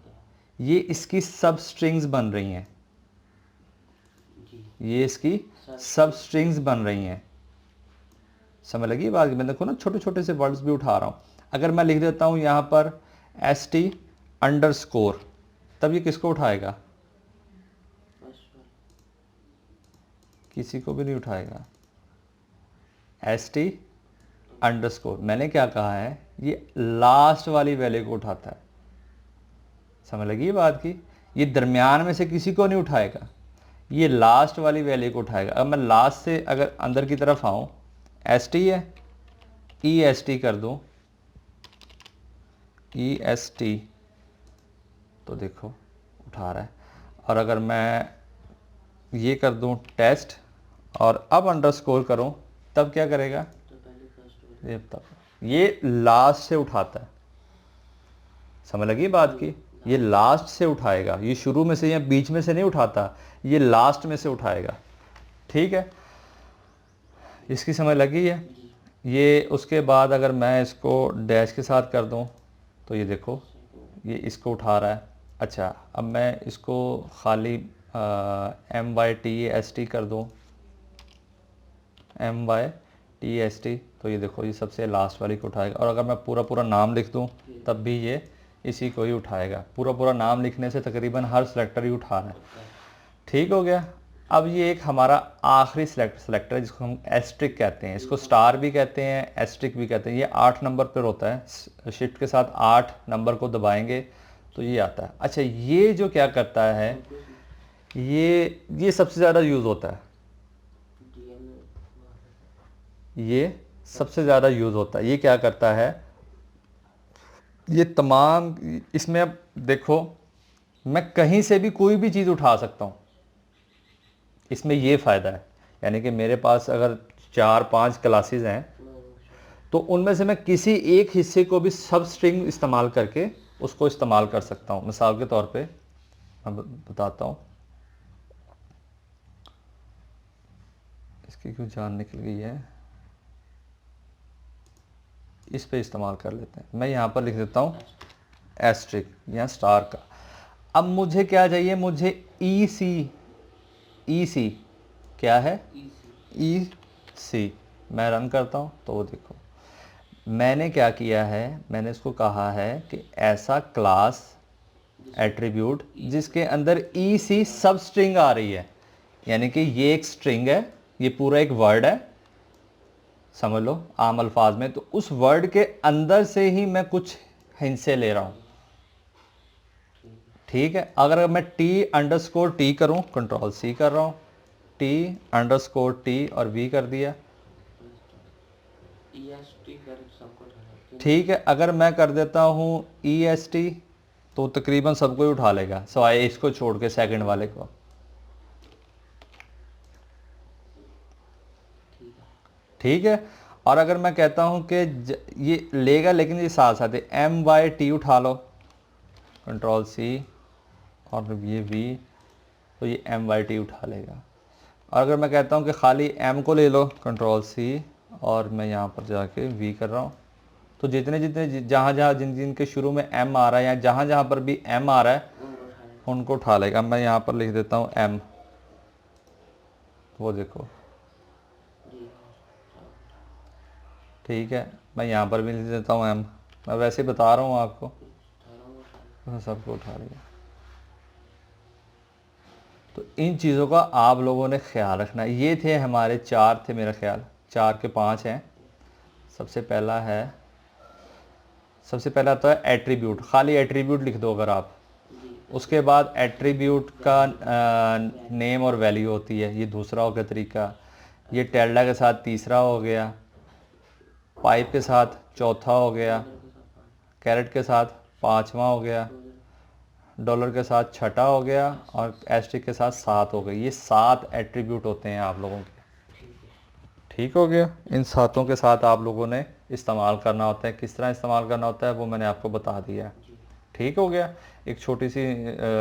ये इसकी सब स्ट्रिंग्स बन रही हैं, ये इसकी सब स्ट्रिंग्स बन रही हैं, समझ लगी बात। मैं देखो ना छोटे छोटे से वर्ड्स भी उठा रहा हूँ। अगर मैं लिख देता हूँ यहाँ पर ST_, तब ये किसको उठाएगा, किसी को भी नहीं उठाएगा। ST_, मैंने क्या कहा है, ये लास्ट वाली वैल्यू को उठाता है, समझ लगी ये बात की। ये दरमियान में से किसी को नहीं उठाएगा, ये लास्ट वाली वैल्यू को उठाएगा। अब मैं लास्ट से अगर अंदर की तरफ आऊँ, ST है, EST कर दूँ, EST, तो देखो उठा रहा है। और अगर मैं ये कर दूँ टेस्ट और अब अंडरस्कोर करूँ, तब क्या करेगा, ये लास्ट से उठाता है, समझ लगी बात की। ये लास्ट से उठाएगा, ये शुरू में से या बीच में से नहीं उठाता, ये लास्ट में से उठाएगा, ठीक है। इसकी समझ लगी है। ये उसके बाद अगर मैं इसको डैश के साथ कर दूं तो ये देखो ये इसको उठा रहा है। अच्छा, अब मैं इसको खाली MYTEST कर दूं, MYTEST, तो ये देखो ये सबसे लास्ट वाली को उठाएगा। और अगर मैं पूरा पूरा नाम लिख दूं तब भी ये इसी को ही उठाएगा। पूरा पूरा नाम लिखने से तकरीबन हर सेलेक्टर ही उठा रहा है, ठीक हो गया। अब ये एक हमारा आखिरी सेलेक्टर है जिसको हम एस्ट्रिक कहते हैं, इसको स्टार भी कहते हैं, एस्ट्रिक भी कहते हैं। ये 8 नंबर पर होता है, शिफ्ट के साथ 8 नंबर को दबाएंगे तो ये आता है। अच्छा, ये जो क्या करता है, ये सबसे ज़्यादा यूज़ होता है, ये सबसे ज़्यादा यूज़ होता है। ये क्या करता है, ये तमाम, इसमें अब देखो मैं कहीं से भी कोई भी चीज़ उठा सकता हूँ, इसमें ये फ़ायदा है। यानी कि मेरे पास अगर 4-5 क्लासेस हैं तो उनमें से मैं किसी एक हिस्से को भी सब स्ट्रिंग इस्तेमाल करके उसको इस्तेमाल कर सकता हूँ। मिसाल के तौर पे मैं बताता हूँ, इसकी क्यों जान निकल गई है, इस पे इस्तेमाल कर लेते हैं। मैं यहाँ पर लिख देता हूँ एस्ट्रिक या स्टार का। अब मुझे क्या चाहिए, मुझे EC क्या है, EC। मैं रन करता हूँ तो वो देखो मैंने क्या किया है, मैंने इसको कहा है कि ऐसा क्लास एट्रीब्यूट जिसके अंदर EC सब स्ट्रिंग आ रही है, यानी कि ये एक स्ट्रिंग है, ये पूरा एक वर्ड है, समझ लो आम अल्फाज में। तो उस वर्ड के अंदर से ही मैं कुछ हिस्से ले रहा हूँ, ठीक है। अगर मैं T_T करूँ, Ctrl+C कर रहा हूँ, T_T और V कर दिया, ठीक है। अगर मैं कर देता हूँ EST तो तकरीबन सबको ही उठा लेगा, सवाए इसको छोड़ के, सेकंड वाले को, ठीक है। और अगर मैं कहता हूँ कि ये लेगा लेकिन ये साथ साथ MYT उठा लो, Ctrl+C और ये V, तो ये MYT उठा लेगा। और अगर मैं कहता हूँ कि खाली M को ले लो, Ctrl+C और मैं यहाँ पर जाके V कर रहा हूँ, तो जितने जितने जहाँ जहाँ जिन जिन के शुरू में एम आ रहा है या जहाँ जहाँ पर भी एम आ रहा है उनको उठा लेगा। उनको उठा लेगा। मैं यहाँ पर लिख देता हूँ एम, वो देखो जी हाँ, सब ठीक है। मैं यहाँ पर भी लिख देता हूँ एम, मैं वैसे बता रहा हूँ आपको, सारों को उठा तो सबको उठा लिया। तो इन चीज़ों का आप लोगों ने ख्याल रखना है। ये थे हमारे 4 थे, मेरा ख्याल 4 के 5 हैं। सबसे पहला आता है एट्रीब्यूट, खाली एट्रीब्यूट लिख दो अगर आप। जी उसके बाद एट्रीब्यूट का नेम और वैल्यू होती है, ये दूसरा हो गया तरीका। ये टेल्डा के साथ तीसरा हो गया, पाइप के साथ चौथा हो गया, डॉलर के साथ 5 कैरेट के साथ पांचवा हो गया, डॉलर के साथ छठा हो गया और एस्ट्रिक के साथ 7 हो गई। ये 7 एट्रीब्यूट होते हैं आप लोगों के। ठीक है। ठीक हो गया। इन 7 के साथ आप लोगों ने इस्तेमाल करना होता है। किस तरह इस्तेमाल करना होता है वो मैंने आपको बता दिया है। जी ठीक हो गया। एक छोटी सी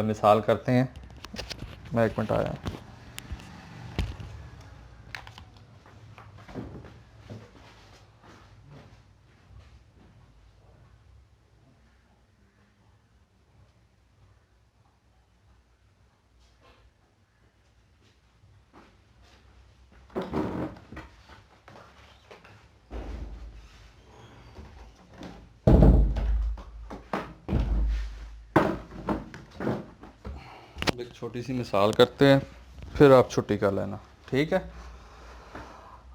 मिसाल करते हैं। मैं 1 मिनट आया। अब एक छोटी सी मिसाल करते हैं, फिर आप छुट्टी कर लेना, ठीक है।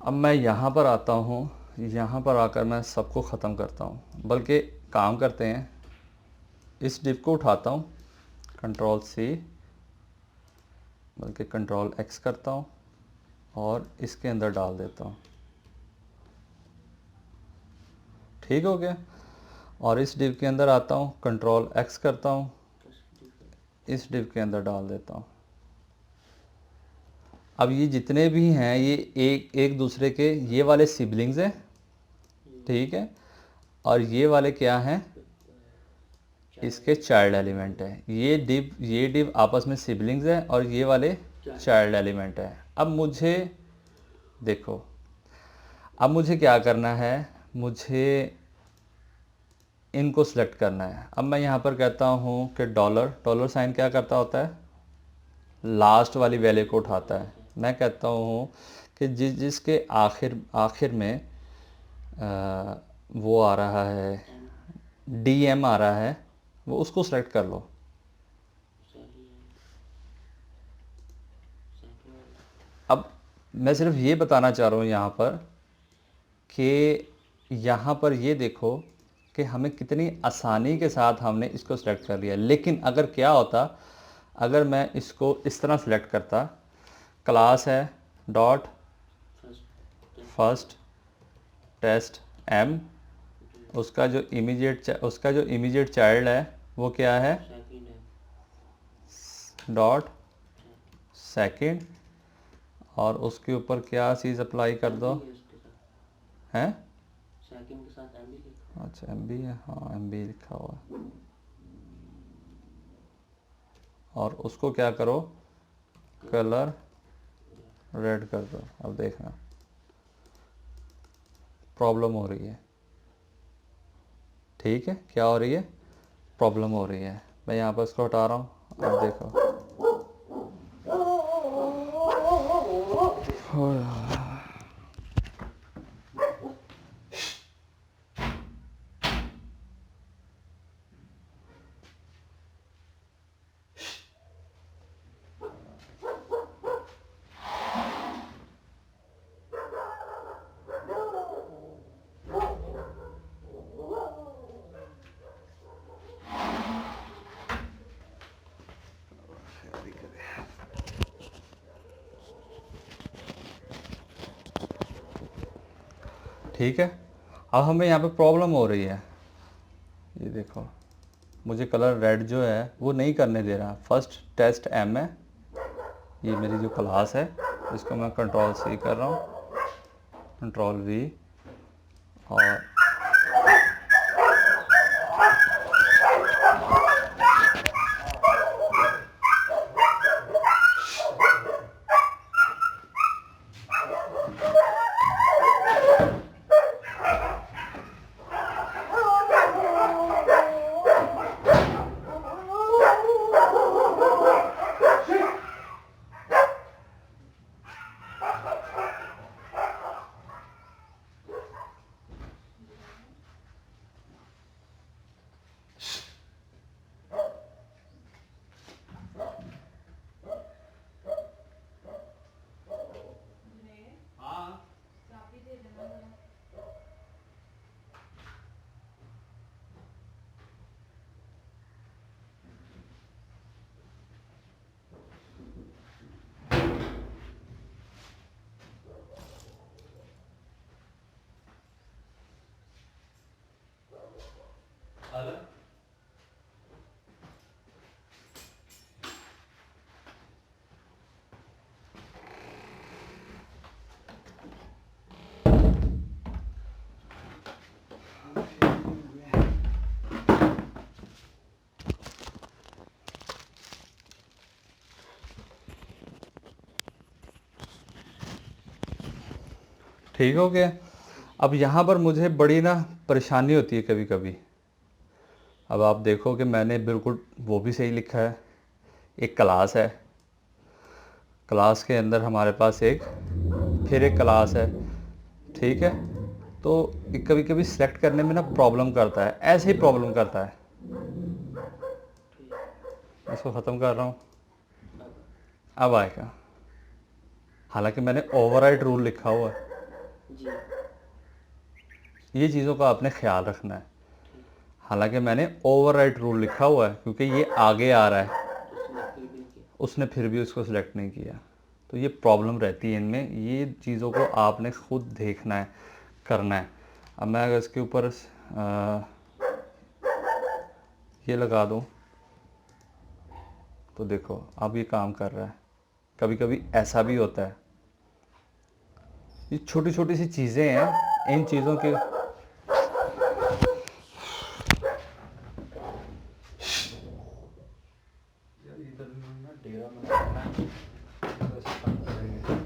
अब मैं यहाँ पर आता हूँ, यहाँ पर आकर मैं सबको ख़त्म करता हूँ। बल्कि काम करते हैं, इस डिव को उठाता हूँ, कंट्रोल C, बल्कि कंट्रोल X करता हूँ और इसके अंदर डाल देता हूँ। ठीक हो गया। और इस डिव के अंदर आता हूँ, कंट्रोल X करता हूँ, इस डिव के अंदर डाल देता हूँ। अब ये जितने भी हैं ये एक दूसरे के, ये वाले सिबलिंग्स हैं, ठीक है। और ये वाले क्या हैं, इसके चाइल्ड एलिमेंट है। ये डिव आपस में सिबलिंग्स हैं और ये वाले चाइल्ड एलिमेंट है। अब मुझे देखो, अब मुझे क्या करना है, मुझे इनको सिलेक्ट करना है। अब मैं यहाँ पर कहता हूँ कि डॉलर साइन क्या करता होता है, लास्ट वाली वैल्यू को उठाता है। मैं कहता हूँ कि जिसके आखिर में वो आ रहा है, DM आ रहा है, वो उसको सेलेक्ट कर लो। अब मैं सिर्फ ये बताना चाह रहा हूँ यहाँ पर कि यहाँ पर ये देखो कि हमें कितनी आसानी के साथ हमने इसको सेलेक्ट कर लिया। लेकिन अगर क्या होता, अगर मैं इसको इस तरह सेलेक्ट करता, क्लास है डॉट फर्स्ट टेस्ट M, उसका जो इमीडिएट चाइल्ड है वो क्या है, डॉट सेकंड, और उसके ऊपर क्या चीज़ अप्लाई कर दो, हैं सेकंड के साथ MB लिखा। अच्छा MB है, हाँ MB लिखा हुआ है। और उसको क्या करो, कलर रेड कर दो। अब देखना प्रॉब्लम हो रही है, ठीक है। क्या हो रही है, प्रॉब्लम हो रही है। मैं यहाँ पर इसको हटा रहा हूँ, अब देखो ठीक है। अब हमें यहाँ पे प्रॉब्लम हो रही है, ये देखो मुझे कलर रेड जो है वो नहीं करने दे रहा। फर्स्ट टेस्ट M है, ये मेरी जो क्लास है, इसको मैं कंट्रोल C कर रहा हूँ, कंट्रोल V, और ठीक हो गया। अब यहाँ पर मुझे बड़ी ना परेशानी होती है कभी कभी। अब आप देखो कि मैंने बिल्कुल वो भी सही लिखा है। एक क्लास है, क्लास के अंदर हमारे पास एक फिर एक क्लास है, ठीक है। तो कभी कभी सिलेक्ट करने में ना प्रॉब्लम करता है, ऐसे ही प्रॉब्लम करता है। इसको ख़त्म कर रहा हूँ, अब आएगा। हालांकि मैंने ओवरराइड रूल लिखा हुआ है, जी ये चीज़ों का आपने ख्याल रखना है। ठीक। हालांकि मैंने ओवरराइड रूल लिखा हुआ है क्योंकि ये आगे आ रहा है, उसने फिर भी किया। उसने फिर भी उसको सिलेक्ट नहीं किया। तो ये प्रॉब्लम रहती है इनमें, ये चीज़ों को आपने खुद देखना है, करना है। अब मैं अगर इसके ऊपर ये लगा दूँ तो देखो अब ये काम कर रहा है। कभी कभी ऐसा भी होता है। ये छोटी छोटी सी चीज़ें हैं, इन चीज़ों के डेरा बनाना है, तो ऐसे काम करेंगे।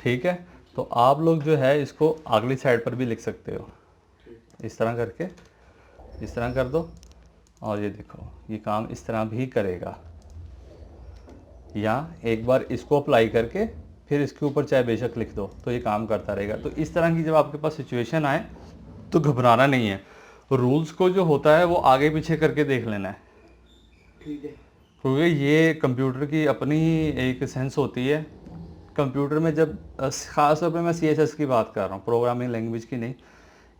ठीक है। तो आप लोग जो है इसको अगली साइड पर भी लिख सकते हो, ठीक है। इस तरह करके, इस तरह कर दो। और ये देखो ये काम इस तरह भी करेगा। या एक बार इसको अप्लाई करके फिर इसके ऊपर चाहे बेशक लिख दो तो ये काम करता रहेगा। तो इस तरह की जब आपके पास सिचुएशन आए तो घबराना नहीं है। रूल्स को जो होता है वो आगे पीछे करके देख लेना है, ठीक है। क्योंकि ये कंप्यूटर की अपनी ही एक सेंस होती है। कंप्यूटर में जब ख़ास तौर पे मैं CSS की बात कर रहा हूँ, प्रोग्रामिंग लैंग्वेज की नहीं,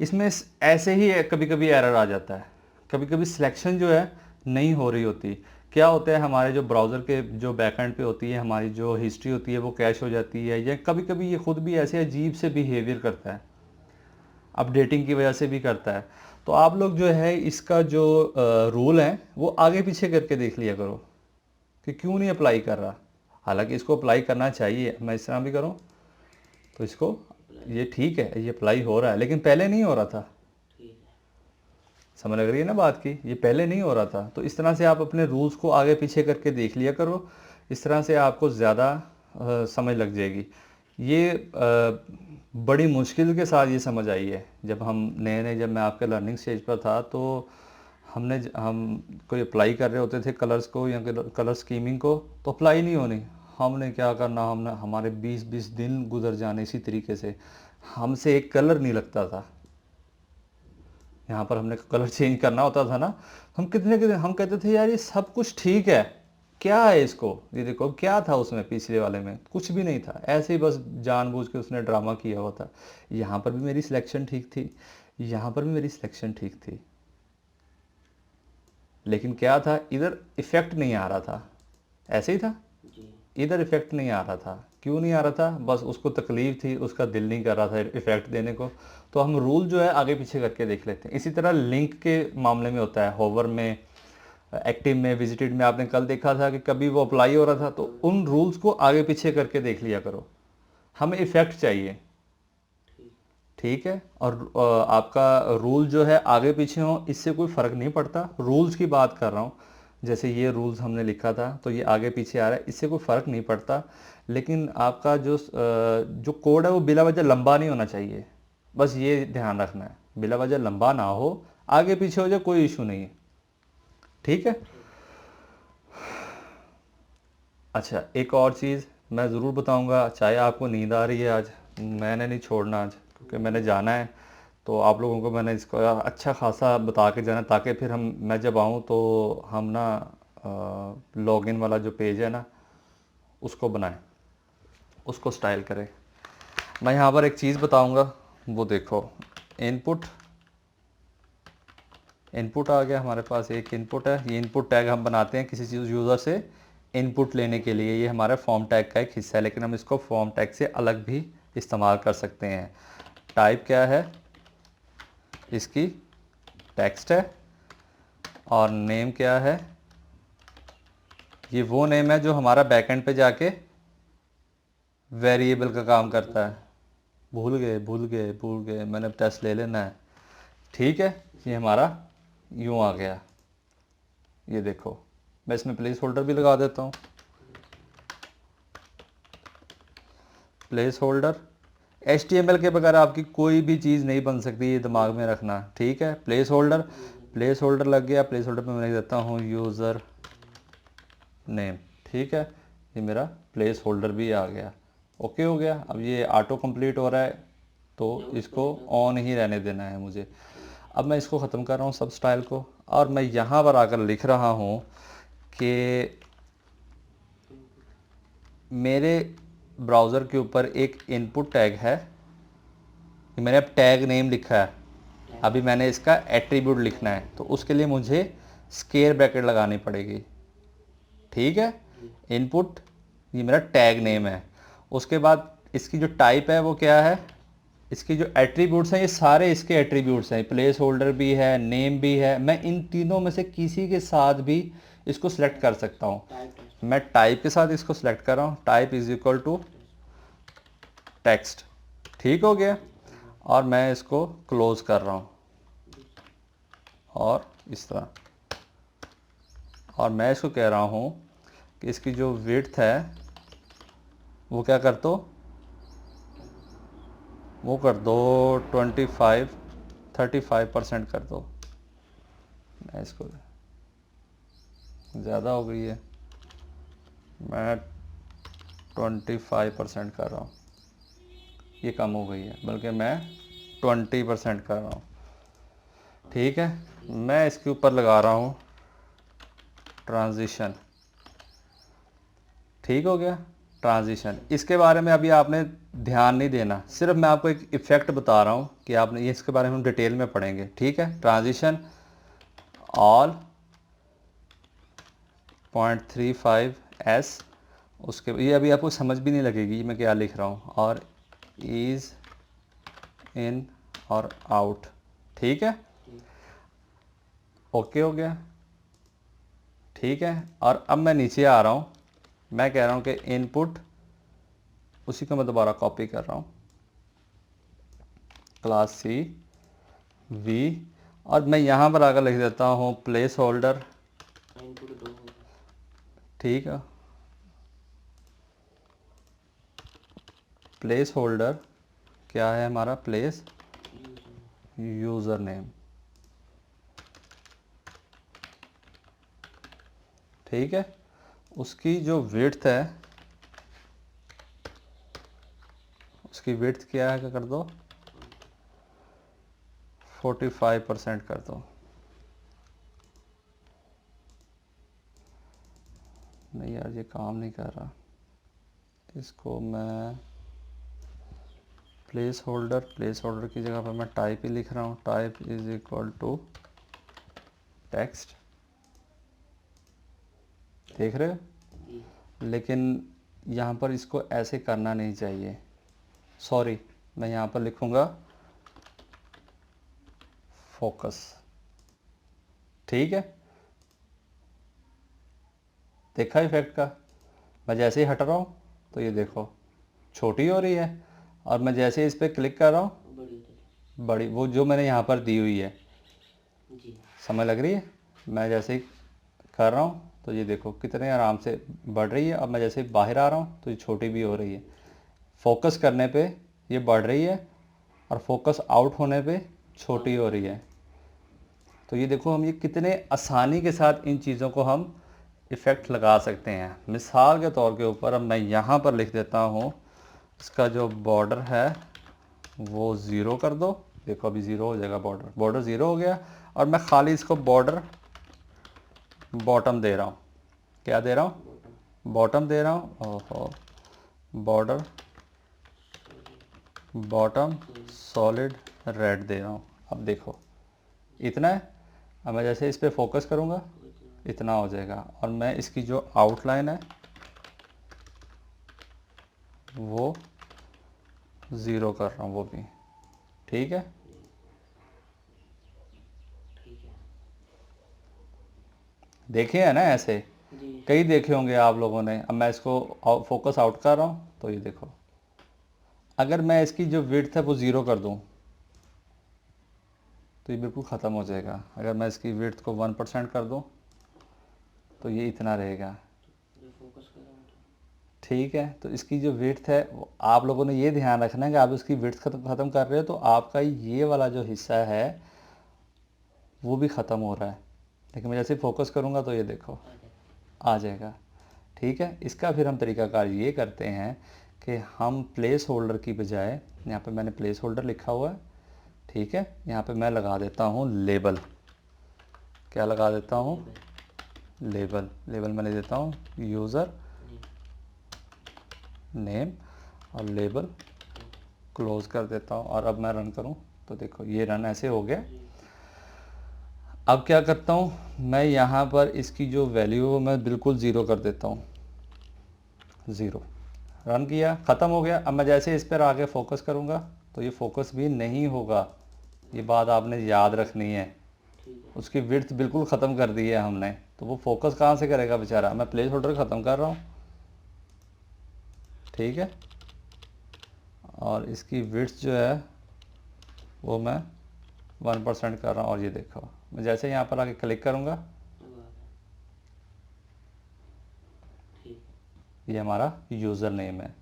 इसमें ऐसे ही कभी कभी एरर आ जाता है। कभी कभी सिलेक्शन जो है नहीं हो रही होती। क्या होता है, हमारे जो ब्राउज़र के जो बैकएंड पे होती है, हमारी जो हिस्ट्री होती है वो कैश हो जाती है, या कभी कभी ये खुद भी ऐसे अजीब से बिहेवियर करता है, अपडेटिंग की वजह से भी करता है। तो आप लोग जो है इसका जो रूल है वो आगे पीछे करके देख लिया करो कि क्यों नहीं अप्लाई कर रहा। हालांकि इसको अप्लाई करना चाहिए, मैं इस तरह भी करूँ तो इसको, ये ठीक है, ये अप्लाई हो रहा है, लेकिन पहले नहीं हो रहा था। ठीक है। समझ लग रही है ना बात की, ये पहले नहीं हो रहा था। तो इस तरह से आप अपने रूल्स को आगे पीछे करके देख लिया करो, इस तरह से आपको ज़्यादा समझ लग जाएगी। ये बड़ी मुश्किल के साथ ये समझ आई है। जब हम नए नए, जब मैं आपके लर्निंग स्टेज पर था, तो हम कोई अप्लाई कर रहे होते थे कलर्स को या कलर स्कीमिंग को, तो अप्लाई नहीं होनी। हमने क्या करना, हमने हमारे 20-20 दिन गुजर जाने इसी तरीके से, हमसे एक कलर नहीं लगता था। यहाँ पर हमने कलर चेंज करना होता था ना, हम कितने कितने हम कहते थे यार ये सब कुछ ठीक है, क्या है इसको, ये देखो क्या था उसमें, पिछले वाले में कुछ भी नहीं था, ऐसे ही बस जानबूझ के उसने ड्रामा किया हुआ था। यहाँ पर भी मेरी सिलेक्शन ठीक थी, यहाँ पर भी मेरी सिलेक्शन ठीक थी, लेकिन क्या था, इधर इफेक्ट नहीं आ रहा था। ऐसे ही था, जी इधर इफेक्ट नहीं आ रहा था। क्यों नहीं आ रहा था? बस उसको तकलीफ थी, उसका दिल नहीं कर रहा था इफेक्ट देने को। तो हम रूल जो है आगे पीछे करके देख लेते हैं। इसी तरह लिंक के मामले में होता है, होवर में, एक्टिव में, विजिटेड में। आपने कल देखा था कि कभी वो अप्लाई हो रहा था, तो उन रूल्स को आगे पीछे करके देख लिया करो। हमें इफेक्ट चाहिए, ठीक। ठीक है। और आपका रूल जो है आगे पीछे हो, इससे कोई फ़र्क नहीं पड़ता। रूल्स की बात कर रहा हूँ, जैसे ये रूल्स हमने लिखा था तो ये आगे पीछे आ रहा है, इससे कोई फ़र्क नहीं पड़ता। लेकिन आपका जो कोड है वो बिला वजह लंबा नहीं होना चाहिए, बस ये ध्यान रखना है, बिला वजह लंबा ना हो, आगे पीछे हो जाए कोई इशू नहीं है, ठीक है। ठीक। अच्छा, एक और चीज़ मैं ज़रूर बताऊंगा, चाहे आपको नींद आ रही है आज, मैंने नहीं छोड़ना आज, क्योंकि मैंने जाना है। तो आप लोगों को मैंने इसको अच्छा खासा बता के जाना, ताकि फिर मैं जब आऊँ तो हम ना लॉगिन वाला जो पेज है ना उसको बनाएं, उसको स्टाइल करें। मैं यहाँ पर एक चीज़ बताऊँगा, वो देखो, इनपुट आ गया हमारे पास। एक इनपुट है, ये इनपुट टैग हम बनाते हैं किसी चीज़ यूज़र से इनपुट लेने के लिए। ये हमारे फॉर्म टैग का एक हिस्सा है, लेकिन हम इसको फॉर्म टैग से अलग भी इस्तेमाल कर सकते हैं। टाइप क्या है इसकी? टेक्स्ट है। और नेम क्या है? ये वो नेम है जो हमारा बैकएंड पे जाके वेरिएबल का काम करता है। भूल गए, मैंने टेस्ट ले लेना है। ठीक है, ये हमारा यूँ आ गया। ये देखो, मैं इसमें प्लेस होल्डर भी लगा देता हूँ। प्लेस होल्डर, HTML के बगैर आपकी कोई भी चीज़ नहीं बन सकती, ये दिमाग में रखना। ठीक है, प्लेस होल्डर लग गया। प्लेस होल्डर पे मैं लिख देता हूँ यूज़र नेम। ठीक है, ये मेरा प्लेस होल्डर भी आ गया। ओके हो गया। अब ये ऑटो कंप्लीट हो रहा है, तो इसको ऑन ही रहने देना है मुझे। अब मैं इसको ख़त्म कर रहा हूँ सब स्टाइल को, और मैं यहाँ पर आकर लिख रहा हूँ कि मेरे ब्राउज़र के ऊपर एक इनपुट टैग है। मैंने अब टैग नेम लिखा है, अभी मैंने इसका एट्रीब्यूट लिखना है, तो उसके लिए मुझे स्क्वायर ब्रैकेट लगानी पड़ेगी। ठीक है, इनपुट, ये मेरा टैग नेम है। उसके बाद इसकी जो टाइप है वो क्या है? इसकी जो एट्रीब्यूट्स हैं, ये सारे इसके एट्रीब्यूट्स हैं। प्लेस होल्डर भी है, नेम भी है। मैं इन तीनों में से किसी के साथ भी इसको सिलेक्ट कर सकता हूँ। मैं टाइप के साथ इसको सिलेक्ट कर रहा हूँ। Type is equal to text. ठीक हो गया। और मैं इसको क्लोज कर रहा हूँ, और इस तरह। और मैं इसको कह रहा हूँ कि इसकी जो विड्थ है वो क्या कर दो, वो कर दो 35% कर दो। मैं इसको, ज़्यादा हो गई है, मैं 25% कर रहा हूँ। ये कम हो गई है, बल्कि मैं 20% कर रहा हूँ। ठीक है, मैं इसके ऊपर लगा रहा हूँ ट्रांजिशन। ठीक हो गया, ट्रांजिशन। इसके बारे में अभी आपने ध्यान नहीं देना, सिर्फ मैं आपको एक इफ़ेक्ट बता रहा हूँ कि आपने ये, इसके बारे में हम डिटेल में पढ़ेंगे। ठीक है, ट्रांजिशन ऑल 0.35s। उसके ये अभी आपको समझ भी नहीं लगेगी मैं क्या लिख रहा हूँ। और इज़ इन और आउट। ठीक है, ओके हो गया। ठीक है, और अब मैं नीचे आ रहा हूँ। मैं कह रहा हूँ कि इनपुट, उसी को मैं दोबारा कॉपी कर रहा हूँ, क्लास सी वी, और मैं यहाँ पर आकर लिख देता हूँ प्लेस होल्डर। ठीक है, प्लेस होल्डर क्या है हमारा? Place user name. ठीक है, उसकी जो विड्थ है, उसकी विड्थ क्या है, क्या कर दो 45% कर दो। नहीं यार, ये काम नहीं कर रहा। इसको मैं प्लेस होल्डर की जगह पर मैं टाइप ही लिख रहा हूँ। Type is equal to text. देख रहे हो? लेकिन यहाँ पर इसको ऐसे करना नहीं चाहिए। सॉरी, मैं यहाँ पर लिखूँगा फोकस। ठीक है, देखा इफेक्ट का? मैं जैसे ही हट रहा हूँ तो ये देखो छोटी हो रही है, और मैं जैसे ही इस पर क्लिक कर रहा हूँ बड़ी, वो जो मैंने यहाँ पर दी हुई है, समझ लग रही है? मैं जैसे ही कर रहा हूँ तो ये देखो कितने आराम से बढ़ रही है। अब मैं जैसे ही बाहर आ रहा हूँ तो ये छोटी भी हो रही है। फोकस करने पे ये बढ़ रही है, और फोकस आउट होने पे छोटी हो रही है। तो ये देखो, हम ये कितने आसानी के साथ इन चीज़ों को हम इफ़ेक्ट लगा सकते हैं। मिसाल के तौर के ऊपर अब मैं यहाँ पर लिख देता हूँ, इसका जो बॉर्डर है वो 0 कर दो, देखो अभी ज़ीरो हो जाएगा, बॉर्डर ज़ीरो हो गया। और मैं खाली इसको बॉर्डर बॉटम दे रहा हूँ। क्या दे रहा हूँ? बॉटम दे रहा हूँ। ओहो, बॉर्डर बॉटम सॉलिड रेड दे रहा हूँ। अब देखो इतना है। अब मैं जैसे इस पर फोकस करूँगा इतना हो जाएगा। और मैं इसकी जो आउटलाइन है वो ज़ीरो कर रहा हूँ, वो भी ठीक है। ठीक है देखे है ना ऐसे जी। कई देखे होंगे आप लोगों ने। अब मैं इसको फोकस आउट कर रहा हूँ तो ये देखो, अगर मैं इसकी जो विड्थ है वो ज़ीरो कर दूँ तो ये बिल्कुल ख़त्म हो जाएगा। अगर मैं इसकी विड्थ को 1% कर दूँ तो ये इतना रहेगा, जो फोकस कर रहा हूँ तो ठीक है। तो इसकी जो विड्थ है आप लोगों ने ये ध्यान रखना है कि आप इसकी विड्थ ख़त्म कर रहे हो तो आपका ये वाला जो हिस्सा है वो भी ख़त्म हो रहा है। लेकिन मैं जैसे फोकस करूँगा तो ये देखो आ जाएगा। आ जाएगा, ठीक है। इसका फिर हम तरीकाकार ये करते हैं कि हम प्लेस होल्डर की बजाय, यहाँ पे मैंने प्लेस होल्डर लिखा हुआ है, ठीक है। यहाँ पे मैं लगा देता हूँ लेबल। क्या लगा देता हूँ? लेबल। लेबल मैंने देता हूँ यूज़र नेम और लेबल क्लोज़ कर देता हूँ। और अब मैं रन करूँ तो देखो ये रन ऐसे हो गया। अब क्या करता हूँ मैं, यहाँ पर इसकी जो वैल्यू है मैं बिल्कुल ज़ीरो कर देता हूँ, ज़ीरो। रन किया, ख़त्म हो गया। अब मैं जैसे इस पर आगे फोकस करूँगा तो ये फोकस भी नहीं होगा। ये बात आपने याद रखनी है। ठीक है उसकी विड्थ बिल्कुल ख़त्म कर दी है हमने, तो वो फोकस कहाँ से करेगा बेचारा। मैं प्लेस होल्डर ख़त्म कर रहा हूँ, ठीक है। और इसकी विड्थ जो है वो मैं 1% कर रहा हूँ। और ये देखो मैं जैसे यहाँ पर आके क्लिक करूँगा अब आ गया। ठीक है ये हमारा यूज़र नेम है,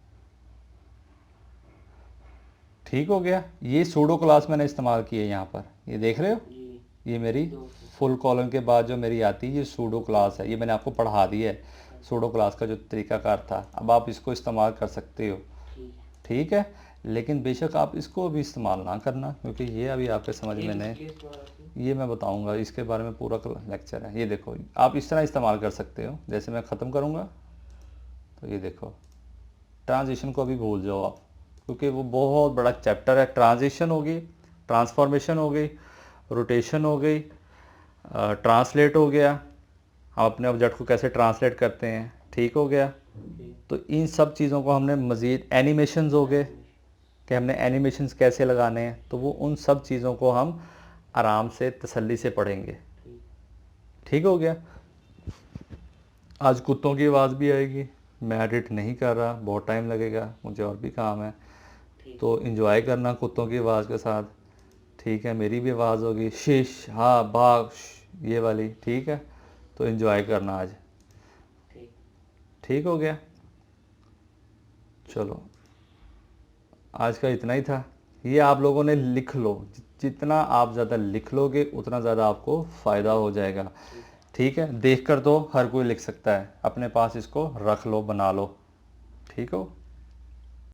ठीक हो गया। ये सूडो क्लास मैंने इस्तेमाल की है यहाँ पर, ये देख रहे हो। जी। ये मेरी दो फुल कॉलम के बाद जो मेरी आती है ये सूडो क्लास है। ये मैंने आपको पढ़ा दी है सूडो क्लास का जो तरीकाकार था। अब आप इसको इस्तेमाल कर सकते हो, ठीक है। ठीक है। लेकिन बेशक आप इसको भी इस्तेमाल ना करना, क्योंकि ये अभी आपके समझ में नहीं, इसके इस्तेमाल करते हैं। ये मैं बताऊंगा, इसके बारे में पूरा लेक्चर है। ये देखो आप इस तरह इस्तेमाल कर सकते हो। जैसे मैं ख़त्म करूँगा तो ये देखो ट्रांजिशन को अभी भूल जाओ आप, क्योंकि वो बहुत बड़ा चैप्टर है। ट्रांजिशन हो गई, ट्रांसफॉर्मेशन हो गई, रोटेशन हो गई, ट्रांसलेट हो गया, हम अपने ऑब्जेक्ट को कैसे ट्रांसलेट करते हैं, ठीक हो गया। ठीक तो इन सब चीज़ों को हमने मज़ीद, एनिमेशंस हो गए कि हमने एनिमेशंस कैसे लगाने हैं, तो वो उन सब चीज़ों को हम आराम से तसल्ली से पढ़ेंगे, ठीक ठीक हो गया। आज कुत्तों की आवाज़ भी आएगी, मैं एडिट नहीं कर रहा, बहुत टाइम लगेगा, मुझे और भी काम है। ठीक तो इन्जॉय करना कुत्तों की आवाज़ के साथ, ठीक है। मेरी भी आवाज़ होगी शीश, हाँ भाग, ये वाली, ठीक है। तो इन्जॉय करना आज, ठीक ठीक हो गया। चलो आज का इतना ही था। ये आप लोगों ने लिख लो, जितना आप ज़्यादा लिख लोगे उतना ज़्यादा आपको फ़ायदा हो जाएगा, ठीक है। देख कर तो हर कोई लिख सकता है, अपने पास इसको रख लो, बना लो, ठीक हो।